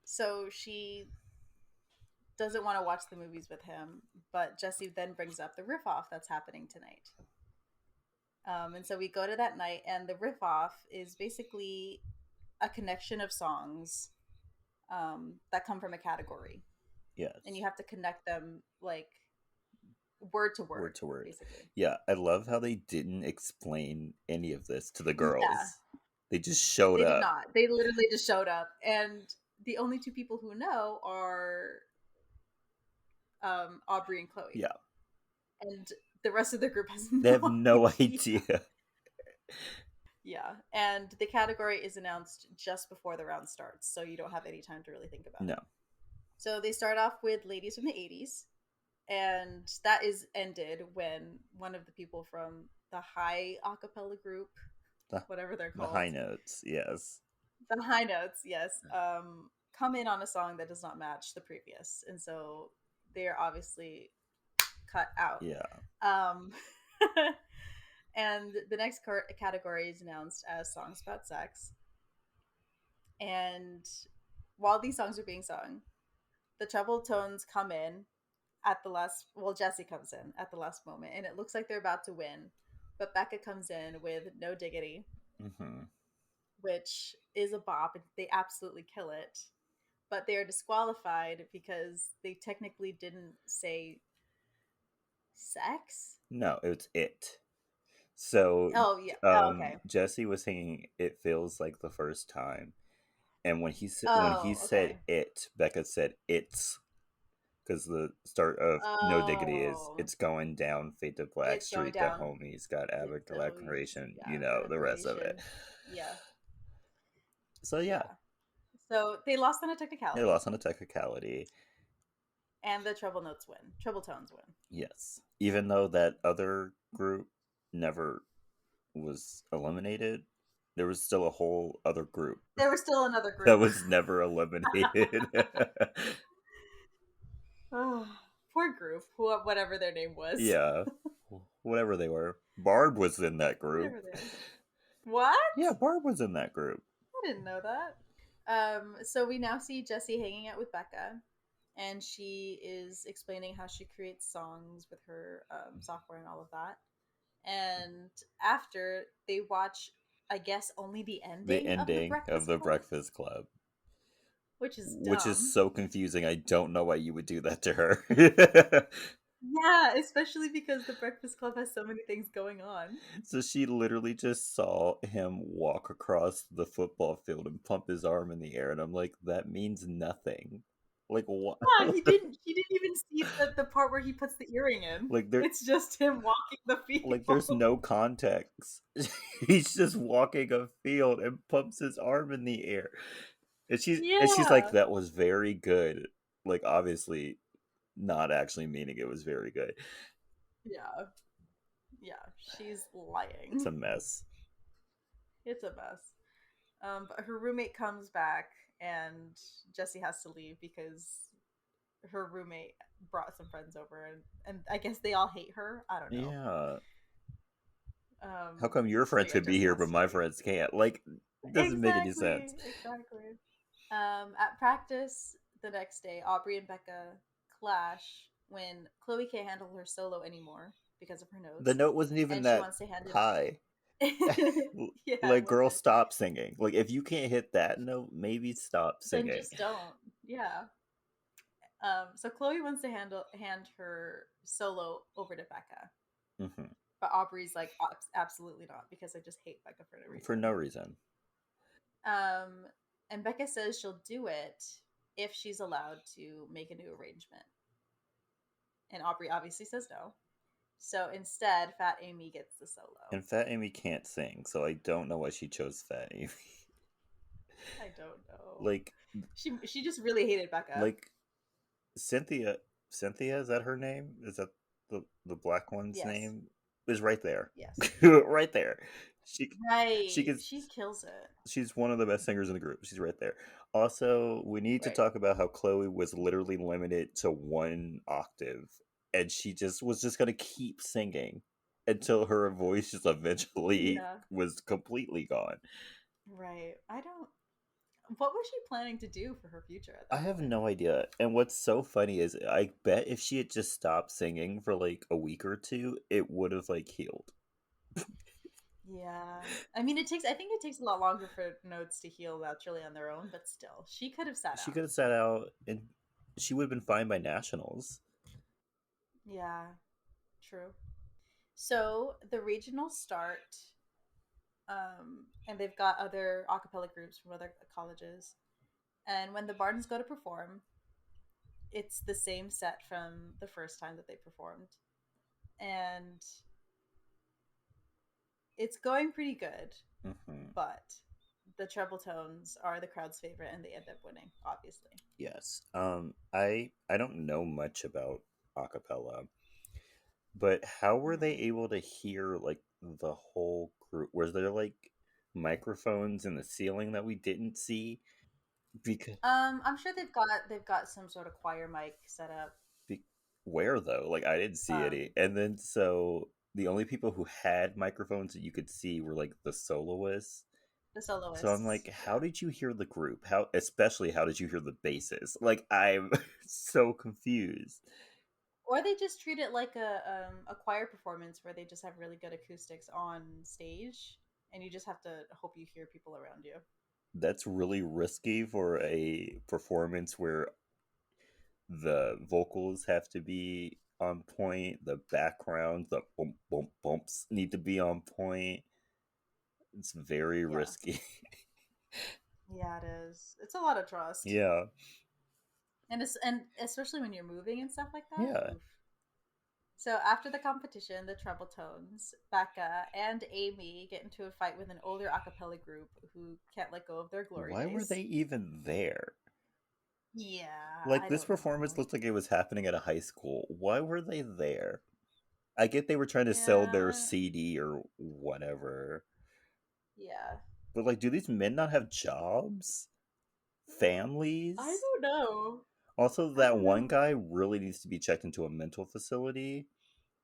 so she doesn't want to watch the movies with him, but Jesse then brings up the riff off that's happening tonight. And so we go to that night, and the riff off is basically a connection of songs that come from a category, Yes. and you have to connect them like word to Word word, to word. basically. Yeah, I love how they didn't explain any of this to the Yeah, girls. They just showed they did up. not. They literally just showed up, and the only two people who know are Aubrey and Chloe. Yeah. And the rest of the group has They have no no idea. idea. Yeah, and the category is announced just before the round starts, so you don't have any time to really think about No. it. So they start off with ladies from the 80s, and that is ended when one of the people from the high acapella group, The, whatever they're the called, high notes, yes. the high notes, yes, come in on a song that does not match the previous, and so they are obviously cut out. Yeah. Um, and the next category is announced as songs about sex. And while these songs are being sung, the treble tones come in at the last. Well, Jesse comes in at the last moment, and it looks like they're about to win. But Becca comes in with "No Diggity," Mm-hmm. which is a bop, and they absolutely kill it. But they are disqualified because they technically didn't say sex. No, it's it. So Oh yeah. Oh, okay. Jesse was singing "It Feels Like the First Time," and when he Oh said okay. it, Becca said "it's," because the start of No Diggity is Oh, it's going down, Fade to Black, it's going Street to down. Homies, got The Abbott homies, Declaration, yeah, you got know, the rest of it. information. Yeah, So yeah, yeah. So they lost on a they technicality, lost on a technicality. and the treble notes win. Treble tones win. Yes. Even though that other group never was eliminated, there was still a whole other group There was still another that group. was never eliminated. Oh, poor group, whatever their name was. Yeah. Whatever they were. Barb was in that group. Whatever they are. What? Yeah, Barb was in that group. I didn't know that. So we now see Jessie hanging out with Becca, and she is explaining how she creates songs with her software and all of that. And after they watch, I guess, only the The ending of the ending of Breakfast the Club, Breakfast Club, which is which is dumb. so confusing. I don't know why you would do that to her. Yeah, especially because the Breakfast Club has so many things going on. So she literally just saw him walk across the football field and pump his arm in the air, and I'm like, that means nothing. Like what? Yeah, he didn't. She didn't even see the part where he puts the earring in. like there, It's just him walking the like there's field. no context. He's just walking a field and pumps his arm in the air, and she's like, Yeah, that was very good. Like obviously, not actually meaning it was very good. yeah, yeah. She's It's a lying. mess. It's a mess. But her roommate comes back, and Jessie has to leave because her roommate brought some friends over, and I guess they all hate her. I don't know. Yeah. How Um, come your so friends yeah, could be Jessie here, has but to my leave. friends can't? Like, it doesn't make any sense. Exactly, exactly. At practice the next day, Aubrey and Becca clash when Chloe can't handle her solo anymore because of her The notes, note wasn't even and she that wants to hand high. it. Yeah, it Like, girl, wasn't. stop singing. Like, if you can't hit that note, maybe stop Then singing. just don't. Yeah. So Chloe wants to hand her solo over to Becca, Hmm. but Aubrey's like, absolutely not, because I just hate Becca for no For reason. no reason. Um, and Becca says she'll do it if she's allowed to make a new arrangement. And Aubrey obviously says no. So instead, Fat Amy gets the solo. And Fat Amy can't sing, so I don't know why she chose Fat Amy. I don't know. like, She just really hated Becca. like Cynthia. Cynthia, is that her name? Is that the black one's Yes. name? Is right there, Yes. right there. She she Right. gets She kills it. she's one of the best singers in the group. She's right there. Also, we need to Right. talk about how Chloe was literally limited to one octave, and she just was just gonna keep singing until her voice just eventually Yeah. was completely gone. Right. I don't. What was she planning to do for her future at I that have point? no idea. And what's so funny is I bet if she had just stopped singing for like a week or two, it would have like healed. Yeah. I mean, it takes. I think it takes a lot longer for notes to heal naturally on their own, but still, she could have sat She out. could have sat out and she would have been fine by nationals. Yeah. True. So the regionals start, and they've got other a cappella groups from other colleges. And when the Bardens go to perform, it's the same set from the first time that they performed. And it's going pretty good, Hmm. but the treble tones are the crowd's favorite and they end up winning, obviously. Yes. I don't know much about acapella, but how were they Mm. able to hear like the whole group? Was there like microphones in the ceiling that we didn't see? Because I'm sure they've got some sort of choir mic set up. be, where though? Like I didn't see any. Um, And then so the only people who had microphones that you could see were like the soloists. the So I'm soloists, like, how yeah. did you hear the group? Especially how did you hear the basses? Like I'm so confused. Or they just treat it like a choir performance where they just have really good acoustics on stage, and you just have to hope you hear people around you. That's really risky for a performance where the vocals have to be on point, the background, the bump bump bumps need to be on point. It's very Yeah, risky. yeah, it is. It's a lot of trust. Yeah. and especially when you're moving and stuff like that. Yeah. Oof. So after the competition, the treble tones, Becca and Amy get into a fight with an older a cappella group who can't let go of their glory Why were days. they even there? Yeah, Like, I this don't performance know. looked like it was happening at a high school. Why were they there? I get they were trying to sell their Yeah, CD or whatever. yeah. But, like, do these men not have jobs? I Families? don't know. Also, I that don't one know. guy really needs to be checked into a mental facility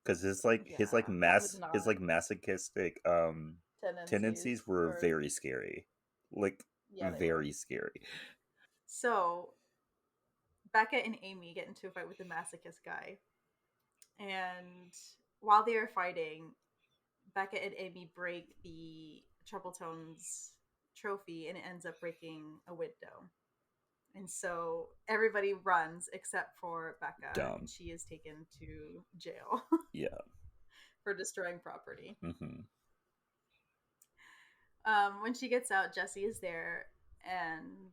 because Yeah, that was not his like masochistic tendencies tendencies were or very scary, like yeah, they were. very scary. So Becca and Amy get into a fight with the masochist guy, and while they are fighting, Becca and Amy break the Trouble Tones trophy, and it ends up breaking a window. And so everybody runs except for Becca, and Dumb. she is taken to jail Yeah. for destroying property. Mm-hmm. When she gets out, Jesse is there, and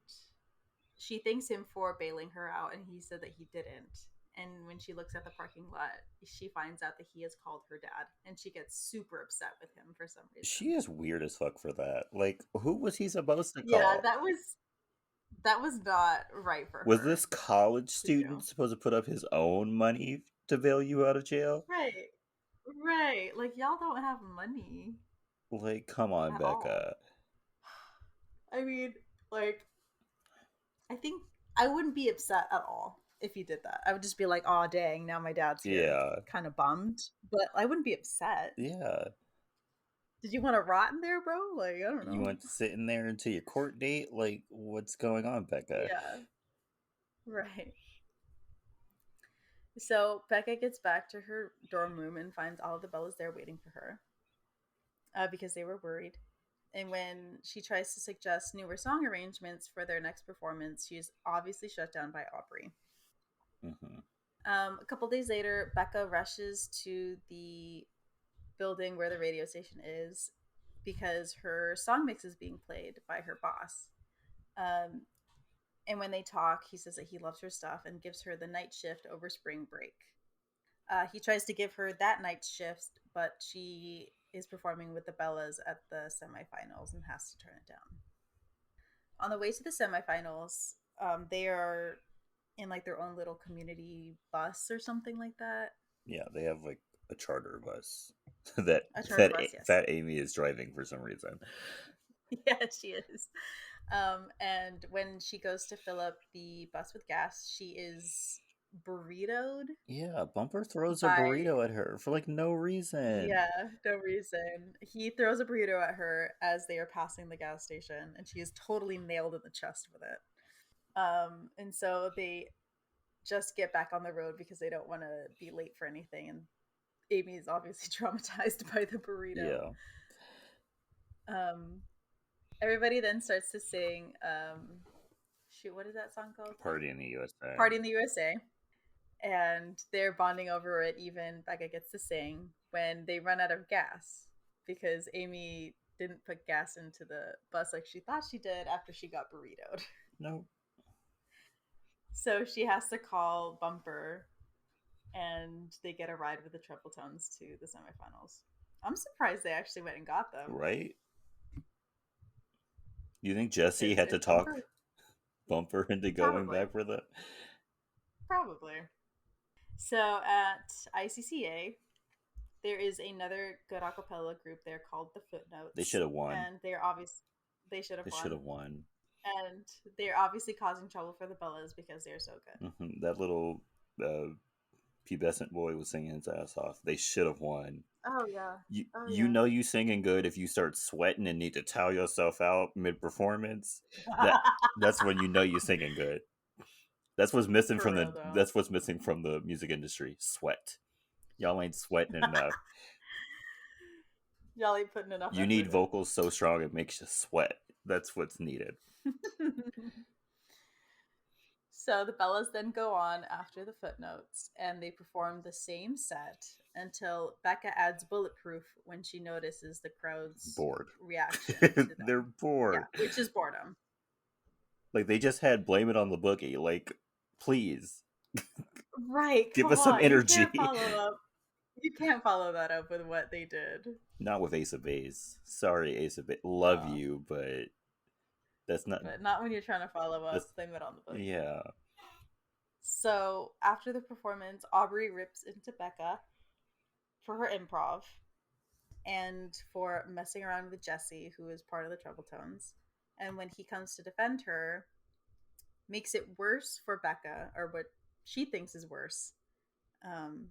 she thanks him for bailing her out, and he said that he didn't. And when she looks at the parking lot, she finds out that he has called her dad, and she gets super upset with him for some She reason. is weird as fuck for that. Like, who was he supposed to Yeah, call? that was not right for Was this her college to do. student supposed to put up his own money to bail you out of jail? Right, right. Like y'all don't have money Like, come on, at all. Becca. I mean, like I think I wouldn't be upset at all if he did that. I would just be like, "Oh, dang, now my dad's here." Yeah. Kind of bummed, but I wouldn't be upset. Yeah. Did you want to rot in there, bro? Like, I don't You know. went to sit in there until your court date? Like, what's going on, Becca? Yeah, right. So Becca gets back to her dorm room and finds all of the Bellas there waiting for her because they were worried. And when she tries to suggest newer song arrangements for their next performance, she's obviously shut down by Aubrey. Mm-hmm. A couple days later, Becca rushes to the building where the radio station is because her song mix is being played by her boss. Um, and when they talk, he says that he loves her stuff and gives her the night shift over spring break. He tries to give her that night shift, but she is performing with the Bellas at the semifinals and has to turn it down. On the way to the semifinals, they are in like their own little community bus or something like that. Yeah, they have like a charter bus that A charter bus, yes. Fat Amy is driving for some reason. Yeah, she is. And when she goes to fill up the bus with gas, she is burritoed Yeah, Bumper throws a by, burrito at her for like no reason. yeah, no reason. He throws a burrito at her as they are passing the gas station, and she is totally nailed in the chest with it. And so they just get back on the road because they don't want to be late for anything. And Amy is obviously traumatized by the burrito. Yeah, Um, Everybody then starts to sing. Shoot, what is that song called? party in the USA. Party in the USA. And they're bonding over it. Even Becca gets to sing when they run out of gas because Amy didn't put gas into the bus like she thought she did after she got burritoed. No, So she has to call Bumper and they get a ride with the Triple Tones to the semifinals. I'm surprised they actually went and got them right? You think Jesse because had to if talk Bumper, Bumper into going probably, back for that? probably. So at ICCA, there is another good acapella group there called the They Footnotes, should have won. and they're obvious. They should have They should won, have won. and they're obviously causing trouble for the Bellas because they're so good. That little pubescent boy was singing his ass off. They should have won. Oh yeah, oh You yeah. know you singing good if you start sweating and need to towel yourself out mid performance. That that's when you know you singing good. For real though. That's what's missing from the music industry. Sweat. Y'all ain't sweating enough. Y'all ain't putting enough You need effort vocals so strong it makes you sweat. That's what's needed. in. So the Bellas then go on after the Footnotes and they perform the same set until Becca adds Bulletproof when she notices the crowd's Bored. reaction to They're them. Yeah, bored. which is boredom. Like they just had Blame It on the Boogie. Like Please Right, give come us some on. You can't energy. follow up. You can't follow that up with what they did. Not with Ace of Base. Sorry, Ace of Base. Love No. you, but that's not. But not when you're trying to follow That's up Blame It on the Boogie. yeah. So after the performance, Aubrey rips into Becca for her improv and for messing around with Jesse, who is part of the Trouble Tones. And when he comes to defend her, makes it worse for Becca, or what she thinks is worse, um,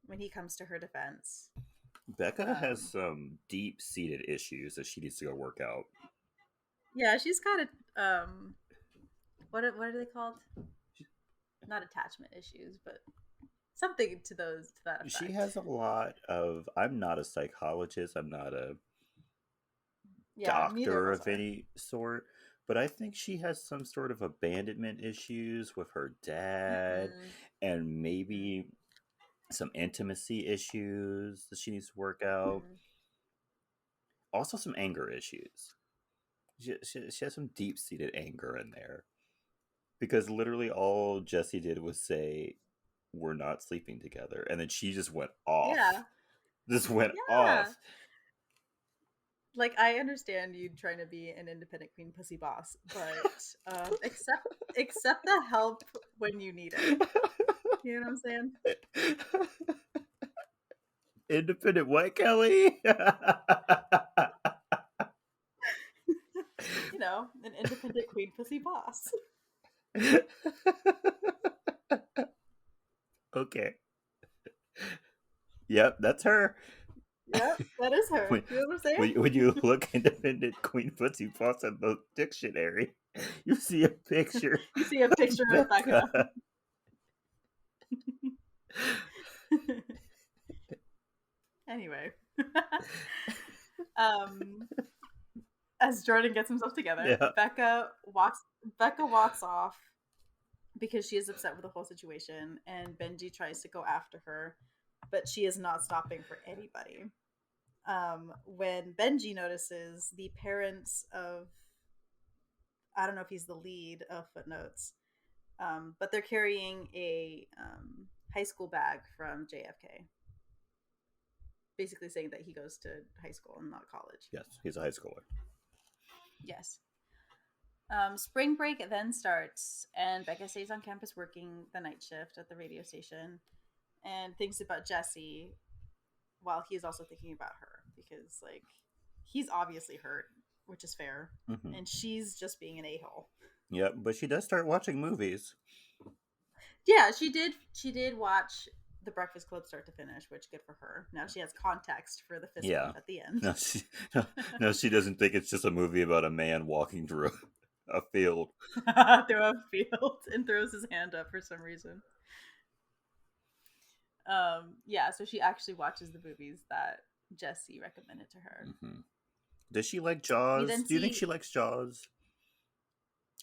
when he comes to her defense. Becca has Um, some deep seated issues that she needs to go work out. yeah, she's got a what are they called? Not attachment issues, but something to that She effect. has a lot of. I'm not a psychologist. I'm not a Yeah, neither of doctor us of are. any sort, but I think she has some sort of abandonment issues with her dad Mm-hmm. and Mm-hmm. maybe some intimacy issues that she needs to work out. Mm-hmm. Also, some anger issues. She has some deep seated anger in there because literally all Jesse did was say, "We're not sleeping together," and then she just went off. Yeah, Just went yeah. off. Like I understand you trying to be an independent queen pussy boss, but accept the help when you need it. You know what I'm saying? Independent what, Kelly? You know, an independent queen pussy boss. Okay. Yep, that's her. Yep, that is her. when, You know what I'm saying? when you look independent Queen Footsie Boss in the dictionary, you see a picture You see a of picture of Becca. Becca. Anyway, um, as Jordan gets himself together, Yeah. Becca walks off because she is upset with the whole situation, and Benji tries to go after her, but she is not stopping for anybody. When Benji notices the parents of, I don't know if he's the lead of Footnotes, but they're carrying a high school bag from JFK, basically saying that he goes to high school and not college. Yes, he's a high schooler. Yes. Spring break then starts, and Becca stays on campus working the night shift at the radio station and thinks about Jesse while he is also thinking about her because, like, he's obviously hurt, which is fair, Hmm. and she's just being an a hole. Yep, but she does start watching movies. Yeah, she did. She did watch The Breakfast Club start to finish, which good for her. Now she has context for the fist Yeah. bump at the end. No, no, no, she doesn't think it's just a movie about a man walking through a field. Through a field and throws his hand up for some reason. Yeah, so she actually watches the movies that Jesse recommended to her. Hmm. Does she like We Jaws? then Do you think see. she likes Jaws?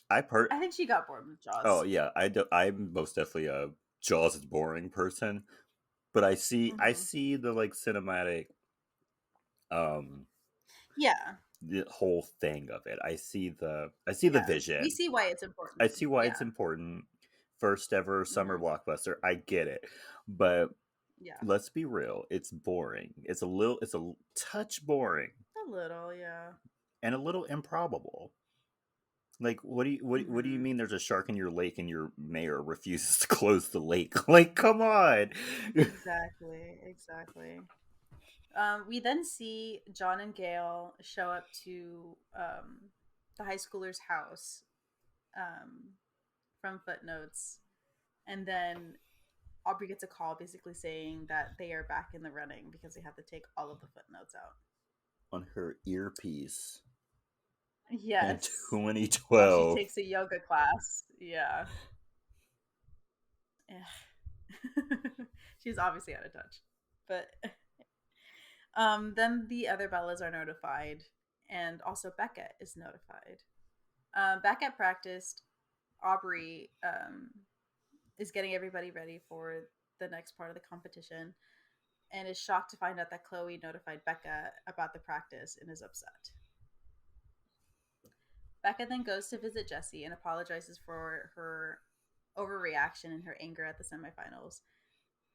I think she got bored with Oh Jaws. yeah, I'm most definitely a Jaws is boring person, but I Mm-hmm. see the like cinematic um Yeah, the whole thing of it. I see the yeah. We vision. see why it's I important. see why it's Yeah. important. First ever summer Mm-hmm. blockbuster. I get it. But Yeah. let's be real, it's boring. It's a touch boring A little, yeah. and a little improbable. Like, what do you Mm-hmm. mean? There's a shark in your lake, and your mayor refuses to close the lake? Like, come on! Exactly. Exactly. We then see John and Gail show up to the high schooler's house um, from Footnotes, and then Aubrey gets a call basically saying that they are back in the running because they have to take all of the footnotes out. On her earpiece in Yes, while she 2012. takes a yoga class. Yeah. She's obviously out of touch. But then the other Bellas are notified, and also Becca is notified. Back at practice, Aubrey is getting everybody ready for the next part of the competition and is shocked to find out that Chloe notified Becca about the practice and is upset. Becca then goes to visit Jessie and apologizes for her overreaction and her anger at the semifinals.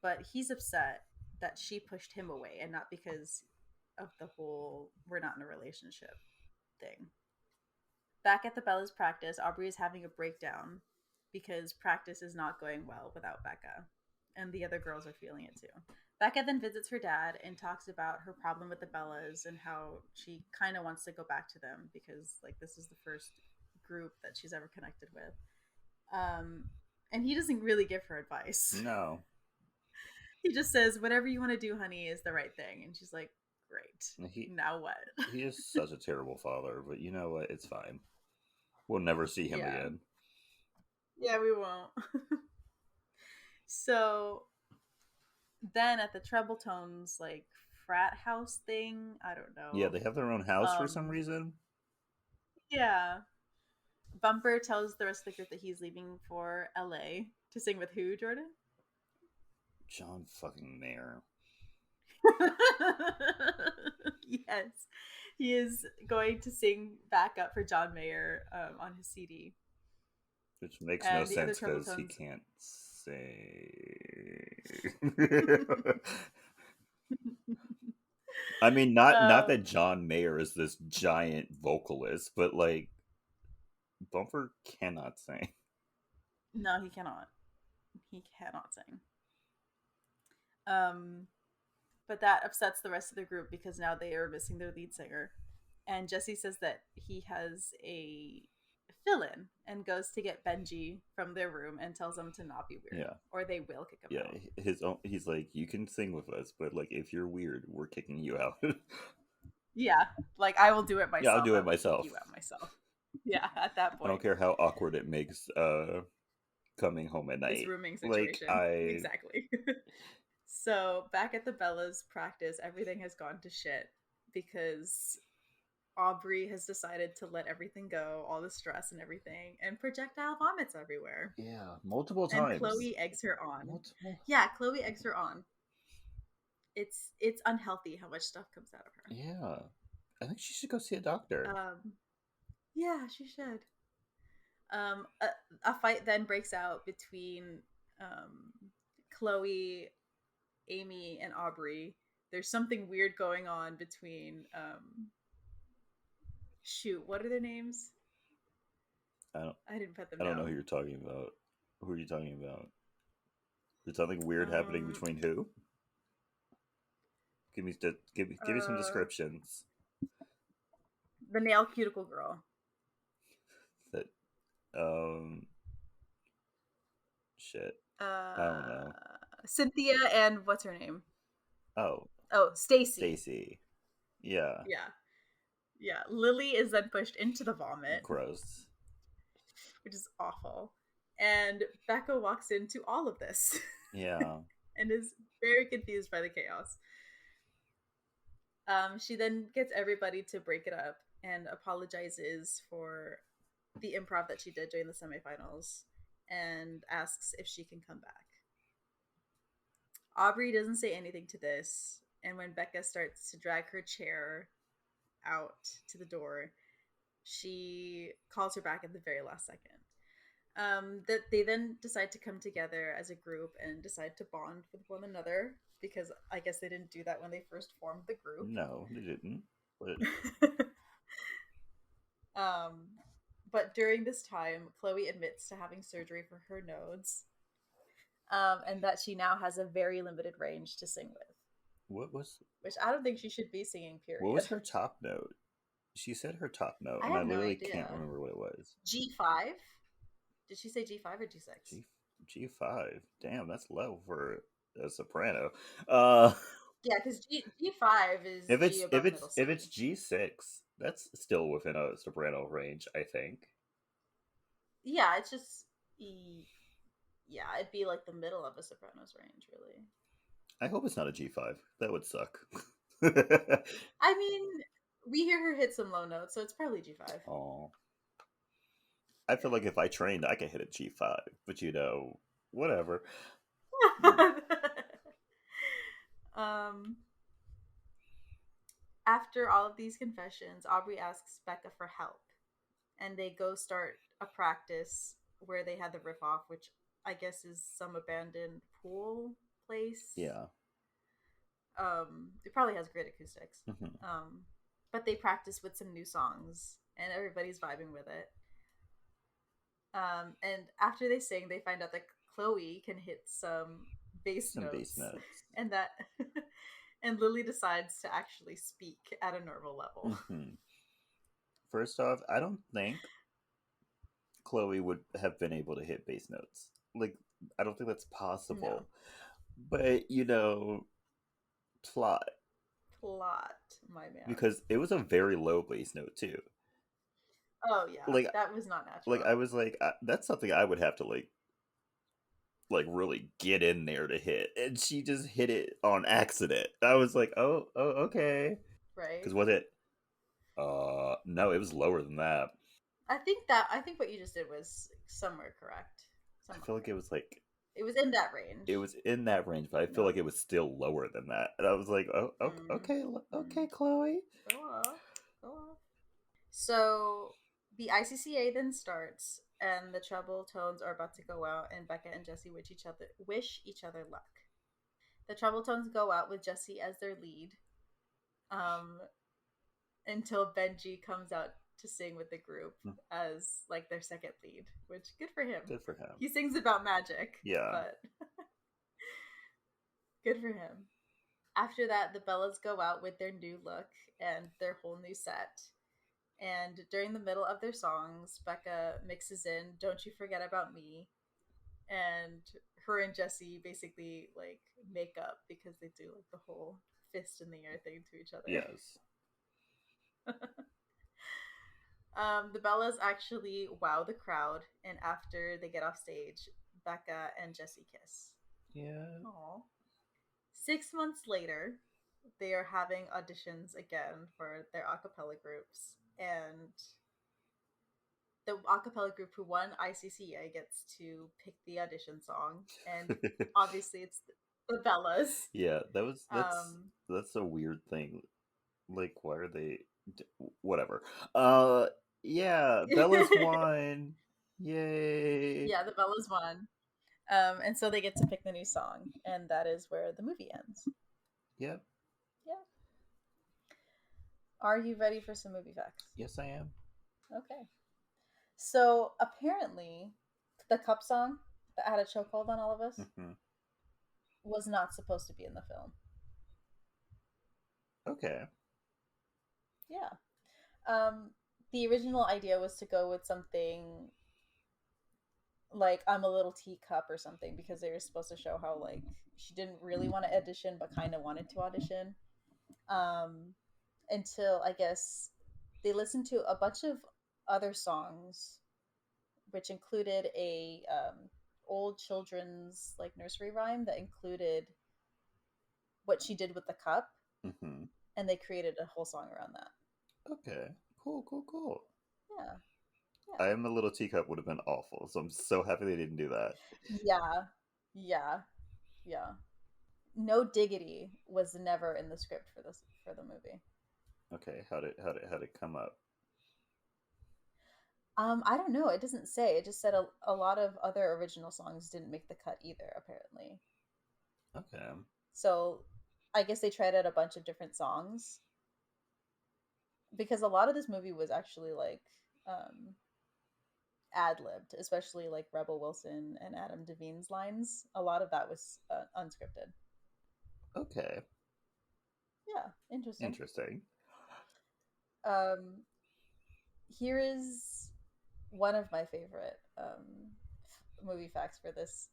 But he's upset that she pushed him away and not because of the whole we're not in a relationship thing. Back at the Bella's practice, Aubrey is having a breakdown because practice is not going well without Becca. And the other girls are feeling it too. Becca then visits her dad and talks about her problem with the Bellas and how she kind of wants to go back to them because, like, this is the first group that she's ever connected with. Um, and he doesn't really give her advice. No. He just says, "Whatever you want to do, honey, is the right thing." And she's like, "Great. Now what?" He is such a terrible father, but you know what? It's fine. We'll never see him Yeah. again. Yeah, we won't. So then at the Treble Tones, like, frat house thing, I don't Yeah, know. they have their own house for some Um, reason. yeah. Bumper tells the rest of the group that he's leaving for LA to sing with who, Jordan? John fucking Mayer. Yes. He is going to sing back up for John Mayer on his CD. Which makes no And the other sense Treble because he Tones. can't say. I mean, not that um, John Mayer is this giant vocalist, but like Bumper cannot sing. no, he cannot. He cannot sing. Um, but that upsets the rest of the group because now they are missing their lead singer. And Jesse says that he has a fill in and goes to get Benji from their room and tells them to not be weird Yeah, or they will kick him yeah. out. His own. He's like, you can sing with us, but like, if you're weird, we're kicking you out. Yeah, like I will do it Yeah, I'll myself. do I it will kick myself. you out myself. Yeah, at that I don't point. care how awkward it makes. Coming home at This night. rooming Like situation. I. Exactly. So back at the Bella's practice, everything has gone to shit because Aubrey has decided to let everything go, all the stress and everything, and projectile vomits everywhere. Yeah, multiple And times. Chloe eggs her on. Multiple. Yeah, Chloe eggs her on. It's unhealthy how much stuff comes out of Yeah, I think she should go see a doctor. her. Yeah, she should. A fight then breaks out between um, Chloe, Amy, and Aubrey. There's something weird going on between shoot, what are their names? I don't. I didn't put them I don't know who down. you're talking about. Who are you talking about? Is something weird happening Um, between who? Give me some uh, descriptions. the nail cuticle girl. That shit. I don't Uh, know. Cynthia and what's her name? Oh, Oh, Stacy. Stacy. Yeah. Yeah, yeah. Lily is then pushed into the vomit, Gross. which is awful. And Becca walks into all of this Yeah. and is very confused by the chaos. She then gets everybody to break it up and apologizes for the improv that she did during the semifinals and asks if she can come back. Aubrey doesn't say anything to this, and when Becca starts to drag her chair out to the door, she calls her back at the very last second. That they then decide to come together as a group and decide to bond with one another because I guess they didn't do that when they first formed the group. No, they didn't. But um, but during this time, Chloe admits to having surgery for her nodes, and that she now has a very limited range to sing with, what was which I don't think she should be singing. what Period. was her top note? She said her top note, I and I have no literally idea. can't remember what it was. G5? Did she say G5 or G6? G G5. Damn, that's low for a soprano. Uh, Yeah, because G5 is if G it's if above it's middle if it's C. G6, that's still within a soprano range, I think. Yeah, it's just yeah, it'd be like the middle of a soprano's range, really. I hope it's not a G5. That would suck. I mean, we hear her hit some low notes, so it's probably G5. Oh, I feel like if I trained, I could hit a G5, but whatever. Yeah. um, After all of these confessions, Aubrey asks Becca for help, and they go start a practice where they had the riff off, which I guess is some abandoned pool place. Yeah. It probably has great acoustics. Hmm. Um, but they practice with some new songs, and everybody's vibing with it. And after they sing, they find out that Chloe can hit some bass Some bass notes, notes. and that and Lily decides to actually speak at a normal level. Hmm. First off, I don't think Chloe would have been able to hit bass notes. Like, I don't think that's No possible. But, plot. plot, my man. Because it was a very low bass note, too. Oh yeah, Like, that was not I natural. was like, that's something I would have to, really get in there to hit. And she just hit it on accident. I was like, oh, okay. Right. Because was it? No, it was lower than that. I think what you just did was somewhere correct. I Somewhat feel like it correct. was like It was in that it range. was in that range, but I feel No. like it was still lower than that. And I was like, oh, Mm, okay, mm. okay, Chloe. Go off. Go off. So the ICCA then starts, and the treble tones are about to go out, and Becca and Jesse wish each other luck. The treble tones go out with Jesse as their lead, um, until Benji comes out to sing with the group Hmm. as like their second lead, which good for him. Good for him. He sings about magic, Yeah. but good for him. After that, the Bellas go out with their new look and their whole new set. And during the middle of their songs, Becca mixes in "Don't You Forget About Me," and her and Jesse basically like make up because they do like the whole fist in the air thing to each other. Yes. The Bellas actually wow the crowd, and after they get off stage, Becca and Jesse kiss. Yeah. Aww. 6 months later, they are having auditions again for their a cappella groups, and the a cappella group who won ICCA gets to pick the audition song, and obviously it's the Bellas. Yeah, that's Um, that's a weird thing. Like, why are they? Whatever. Uh, yeah, Bella's won. Yay! yeah, the Bellas won. And so they get to pick the new song, and that is where the movie ends. Yep. Yeah. Are you ready for some movie facts? Yes, I am. Okay. So apparently, the cup song that had a chokehold on all of us Hmm. was not supposed to be in the film. Okay. Yeah. Um, the original idea was to go with something like "I'm a Little Teacup" or something, because they were supposed to show how like she didn't really want to audition but kind of wanted to audition. Um, until I guess they listened to a bunch of other songs, which included a old children's like nursery rhyme that included what she did with the cup, Hmm. and they created a whole song around that. Okay. Cool. Cool. Cool. Yeah, I yeah, am a little teacup would have been awful, so I'm so happy they didn't do that. yeah, yeah, yeah. No Diggity was never in the script for the movie. Okay. How did it come up? I don't know. It doesn't say. It just said a lot of other original songs didn't make the cut either, apparently. Okay. So I guess they tried out a bunch of different songs, because a lot of this movie was actually like um, ad libbed, especially like Rebel Wilson and Adam Devine's lines. A lot of that was unscripted. Okay. Yeah, interesting. Interesting. Um, Here is one of my favorite movie facts for this.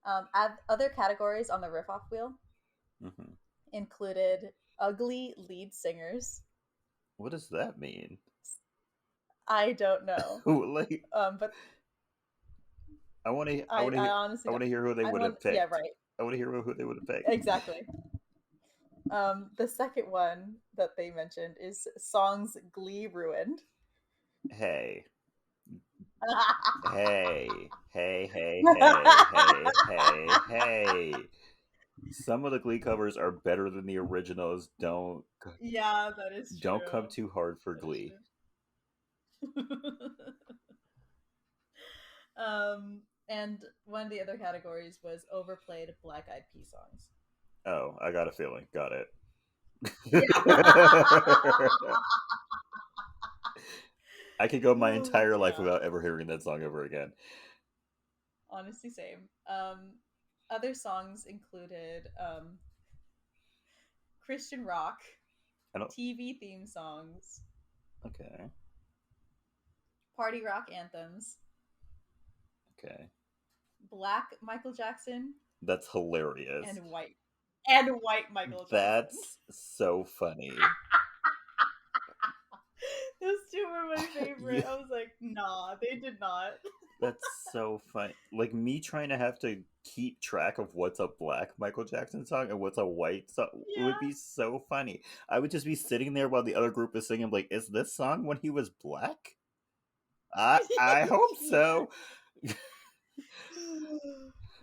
Add other categories on the riff off wheel Hmm. included ugly lead singers. What does that mean? I don't know, Like, but I want to. I want to I hear. honestly I want don't. to hear who they I would want, have yeah, picked. right, I want to hear who they would have picked. exactly. The second one that they mentioned is songs Glee ruined. Hey, hey. Some of the Glee covers are better than the originals. Yeah, that is Don't come true. too hard for That is Glee. true. um, And one of the other categories was overplayed Black Eyed Pea songs. Oh, I got a feeling. Got it. Yeah. I could go my Oh, entire life yeah. without ever hearing that song ever again. Honestly, same. Other songs included Christian rock, I don't. TV theme songs, Okay. party rock anthems, Okay. black Michael Jackson, That's hilarious. and white Michael Jackson. That's so funny. Those two were my favorite. Yeah, I was like, nah, they did not. that's so funny. Like me trying to have to keep track of what's a black Michael Jackson song and what's a white song would Yeah. be so funny. I would just be sitting there while the other group is singing, like, is this song when he was black? I hope Yeah. so.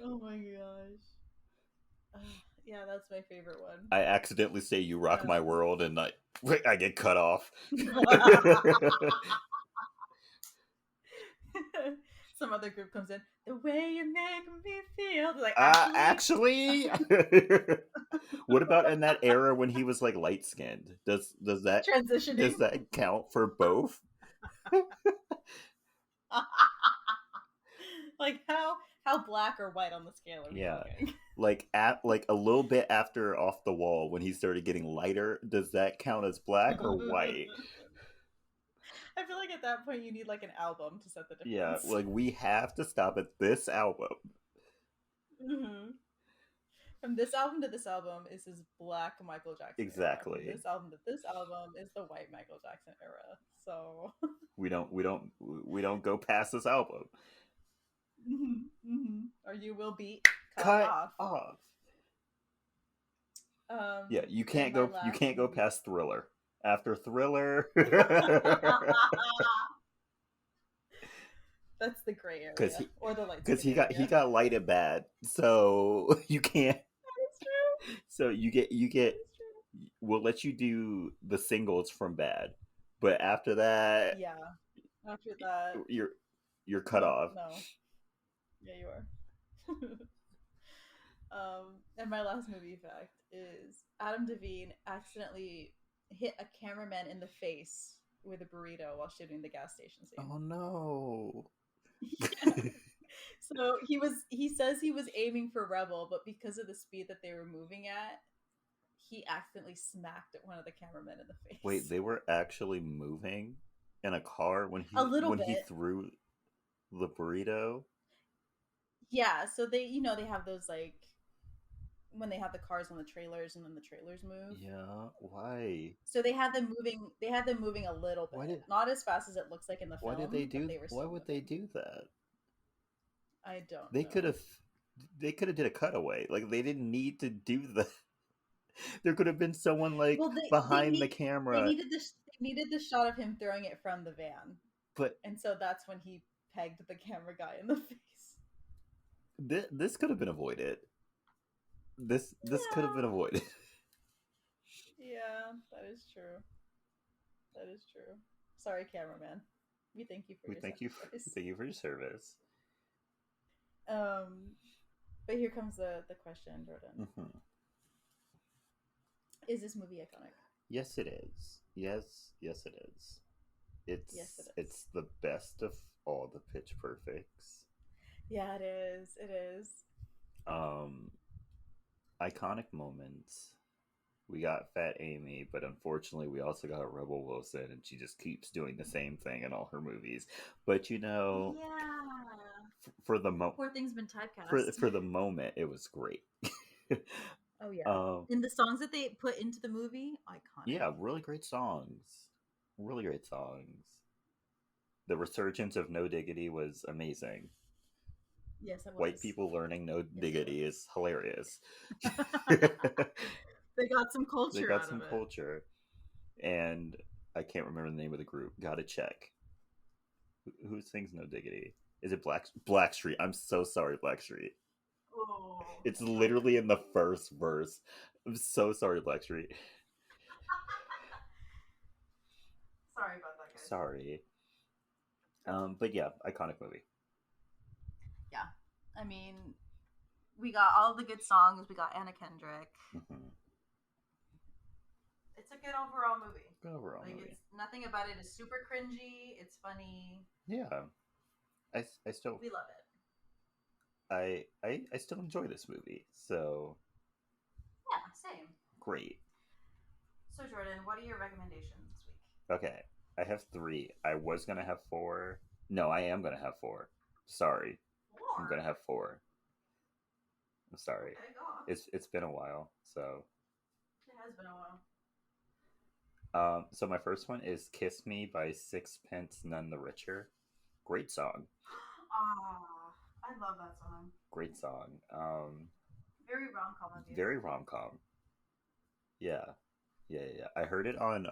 Oh my gosh. Yeah, that's my favorite one. I accidentally say "You Rock My Um, World" and I get cut off. some other group comes in. The way you make me feel. They're like, actually, Actually, what about in that era when he was like light skinned? transitioning. Does that count for both? Like how black or white on the scale are we Yeah. talking? Like at like a little bit after Off the Wall when he started getting lighter, does that count as black or white? I feel like at that point you need like an album to set the Yeah, difference. like we have to stop at this album. Hmm. From this album to this album is his black Michael Jackson era. From Exactly. this album to this album is the white Michael Jackson era. So, We don't go past this album. or you will be cut Cut off. off. Yeah, And my you last can't go movie. past Thriller. After Thriller, That's the gray because area or the light because skin he area. got lighted bad, so you can't. That is true. So you That get is true. we'll let you do the singles from Bad, but after that Yeah. After that, you're cut no, off. no. Yeah, you are. And my last movie fact is Adam Devine accidentally hit a cameraman in the face with a burrito while shooting the gas station scene. Oh no. Yeah. So he says he was aiming for Rebel, but because of the speed that they were moving at, he accidentally smacked one of the cameramen in the Wait, face. they were actually moving in a car A little when he bit. threw the burrito? Yeah, so they have those like when they have the cars on the trailers and then the trailers move. Yeah, why? So they had them moving a little Why bit. did Not as fast as it looks like in the film, but they were why still would they moving. do that? I don't They could know. have did a cutaway. Like they didn't need to do the there could have been someone like Well, behind the camera, they needed the shot of him throwing it from the van. but And so that's when he pegged the camera guy in the face. this could have been avoided. This could have been Yeah. avoided. Yeah, that is true. That is true. Sorry, cameraman. We thank you for We your sacrifice. thank you for your service. Um, but here comes the question, Jordan. Hmm. Is this movie iconic? Yes, it is. Yes, it is. Yes, it is. It's the best of all the Pitch Perfects. Yeah, it is. It is. Um, iconic moments. We got Fat Amy, but unfortunately, we also got Rebel Wilson, and she just keeps doing the same thing in all her movies. But Yeah. for the Poor thing's been typecast. for the moment, it was great. Oh yeah. um, And the songs that they put into the movie, iconic. yeah, really great songs. Really great songs. The resurgence of No Diggity was amazing. Yes, it White was. people learning No Yes, it Diggity is hilarious. was. They got some They culture got out of some it. culture, and I can't remember the name of the group. Gotta check. Who sings No Diggity? Is it Blackstreet? I'm so sorry, Blackstreet. Oh, It's I literally in the first verse. I'm so sorry, Blackstreet. sorry about that, guys. Sorry. Okay. But yeah, iconic movie. Yeah. I mean, we got all the good songs. We got Anna Kendrick. Mm-hmm. It's a good overall movie. Good overall Like, movie. it's nothing about it is super cringy. It's funny. Yeah, I still We love it. I still enjoy this movie. So Yeah, same. great. So, Jordan, what are your recommendations this week? Okay, I have three. I was gonna have four. No, I am gonna have four. Sorry, I'm gonna Four. have four. I'm sorry. Okay, go on. It's been a while. So It has been a while. so my first one is "Kiss Me" by Sixpence None the Richer. Great song. Ah, I love that song. Great song. Very rom com of you. Very rom com. Yeah, yeah. I heard it on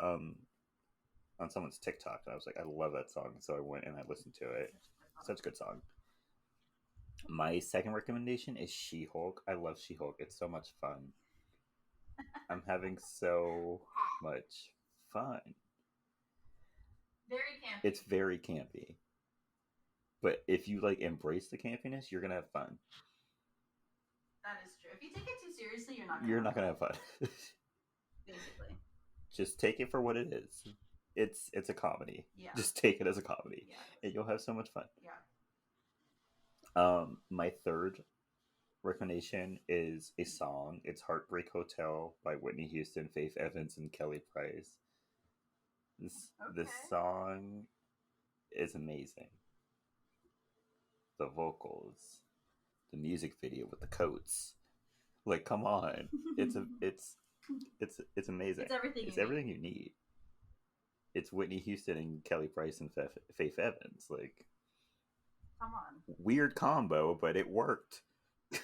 someone's TikTok, and I was like, I love that song. So I went and I listened to it. Such a good song. My second recommendation is She Hulk. I love She Hulk. It's so much fun. I'm having so much fun. Very campy. It's very campy. But if you like embrace the campiness, you're gonna have fun. That is true. If you take it too seriously, you're not. You're not gonna have fun. Basically. Just take it for what it is. It's a comedy. Yeah. Just take it as a comedy, Yeah. and you'll have so much fun. Yeah. My third recommendation is a song. It's "Heartbreak Hotel" by Whitney Houston, Faith Evans, and Kelly Price. This Okay. song is amazing. The vocals, the music video with the coats. Like, come on. It's amazing. It's everything. It's everything you need. It's Whitney Houston and Kelly Price and Faith Evans. Like, come on. Weird combo, but it worked.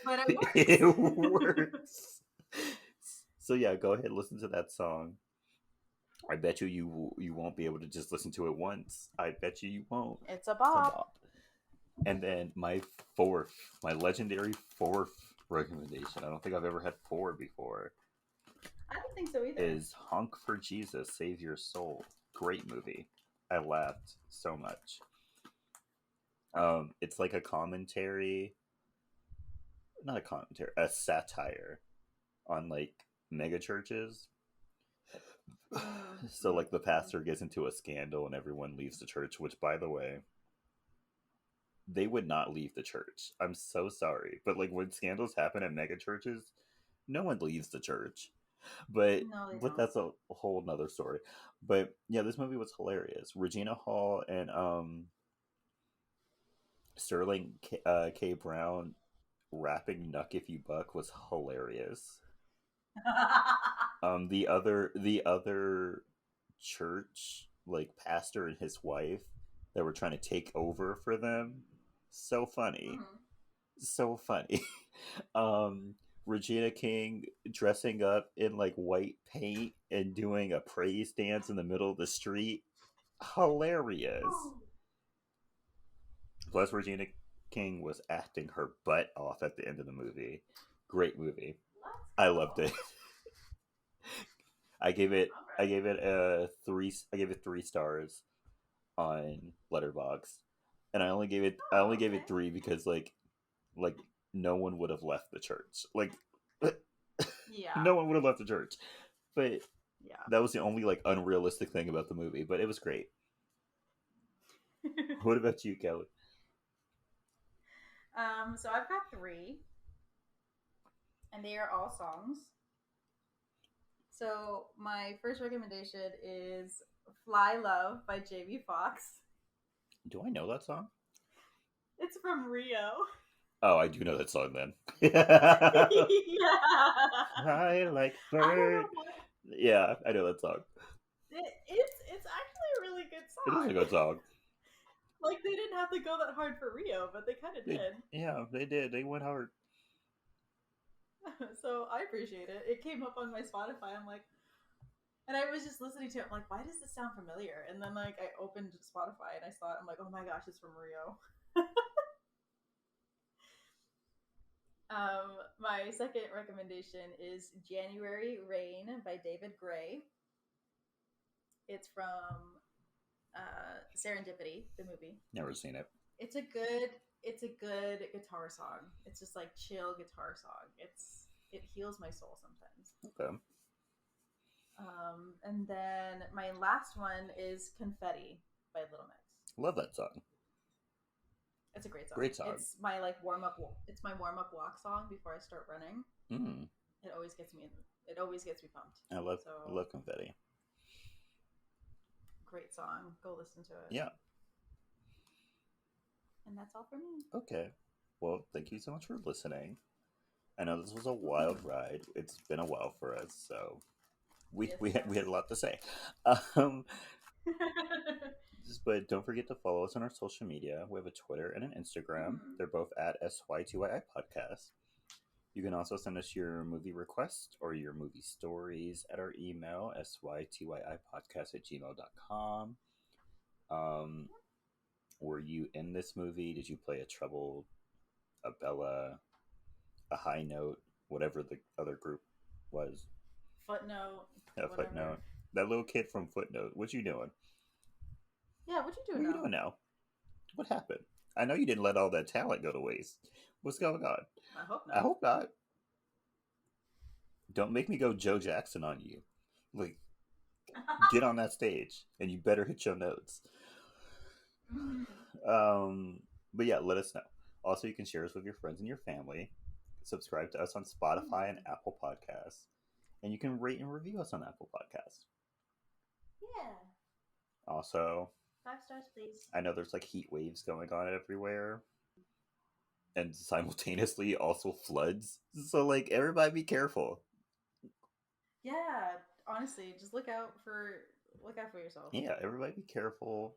But it works. It works. So yeah, go ahead, listen to that song. I bet you won't be able to just listen to it once. I bet you won't. It's a bop. And then my legendary fourth recommendation. I don't think I've ever had four before. I don't think so either. Is "Honk for Jesus, Save Your Soul." Great movie. I laughed so much. It's like a commentary, not a commentary, a satire on like mega churches. So like the pastor gets into a scandal and everyone leaves the church, which by the way, they would not leave the church. I'm so sorry. But like when scandals happen at mega churches, no one leaves the church. But No, they but don't. that's a whole nother story. But yeah, this movie was hilarious. Regina Hall and Sterling K. Brown rapping "Nuck If You Buck" was hilarious. The other church like pastor and his wife that were trying to take over for them, so funny. Mhm. So funny. um Regina King dressing up in like white paint and doing a praise dance in the middle of the street, hilarious. Plus Regina King was acting her butt off at the end of the movie. Great movie. I loved it. I gave it a three. I gave it 3 stars on Letterboxd, and I only gave it three because like no one would have left the church. Like Yeah. no one would have left the church. But Yeah. that was the only like unrealistic thing about the movie. But it was great. What about you, Kelly? So I've got three, and they are all songs. So my first recommendation is "Fly Love" by Jamie Foxx. Do I know that song? It's from Rio. Oh, I do know that song then. Yeah. I like I don't bird. know why. Yeah, I know that song. It's actually a really good It is song. a good song. Like, they didn't have to go that hard for Rio, but they kind of did. Yeah, they did. They went hard. So I appreciate it. It came up on my Spotify. I'm like, and I was just listening to it. I'm like, why does this sound familiar? And then like I opened Spotify and I saw it. I'm like, oh my gosh, it's from Rio. My second recommendation is "January Rain" by David Gray. It's from Serendipity, the movie. Never seen it. It's a good. it's a good guitar song. It's just like chill guitar song. It heals my soul sometimes. Okay. And then my last one is Confetti by Little Mix. Love that song. It's a great song. Great song. It's my like warm up. It's my warm up walk song before I start running. Mm. It always gets me. It always gets me pumped. I love Confetti. Great song. Go listen to it. Yeah. And that's all for me. Okay. Well, thank you so much for listening. I know this was a wild ride. It's been a while for us, so Yes, we had a lot to say. Um, but don't forget to follow us on our social media. We have a Twitter and an Instagram. Mhm. They're both at SY2II Podcast. You can also send us your movie request or your movie stories at our email, sytyiPodcast@gmail.com. Um, were you in this movie? Did you play a treble, a Bella, a high note, whatever the other group was? Footnote. A Whatever. Footnote. That little kid from Footnote. What you doing? Yeah. What you What doing are you now? doing now? What happened? I know you didn't let all that talent go to waste. What's going on? I hope I not. hope not. Don't make me go Joe Jackson on you. Like, get on that stage and you better hit your notes. Um, but yeah, let us know. Also, you can share us with your friends and your family. Subscribe to us on Spotify and Apple Podcasts. And you can rate and review us on Apple Podcasts. Yeah. Also, 5 stars, please. I know there's like heat waves going on everywhere. And simultaneously also floods. So like everybody be careful. Yeah. Honestly, just look out for yourself. Yeah, everybody be careful.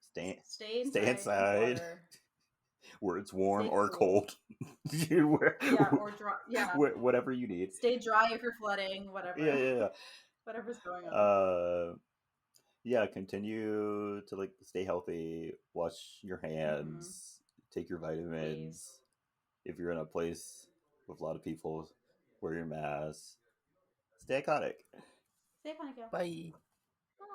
Stay Stay inside. Drink inside water. where it's warm Stay or cool. cold. You Yeah, or dry. Yeah, whatever you need. stay dry if you're flooding. Yeah, Whatever, yeah, whatever's going yeah. on. Yeah, continue to like stay healthy, wash your Mm-hmm. hands, take your Please. vitamins. If you're in a place with a lot of people, wear your mask. Stay iconic. Stay funny, girl. Bye. Bye.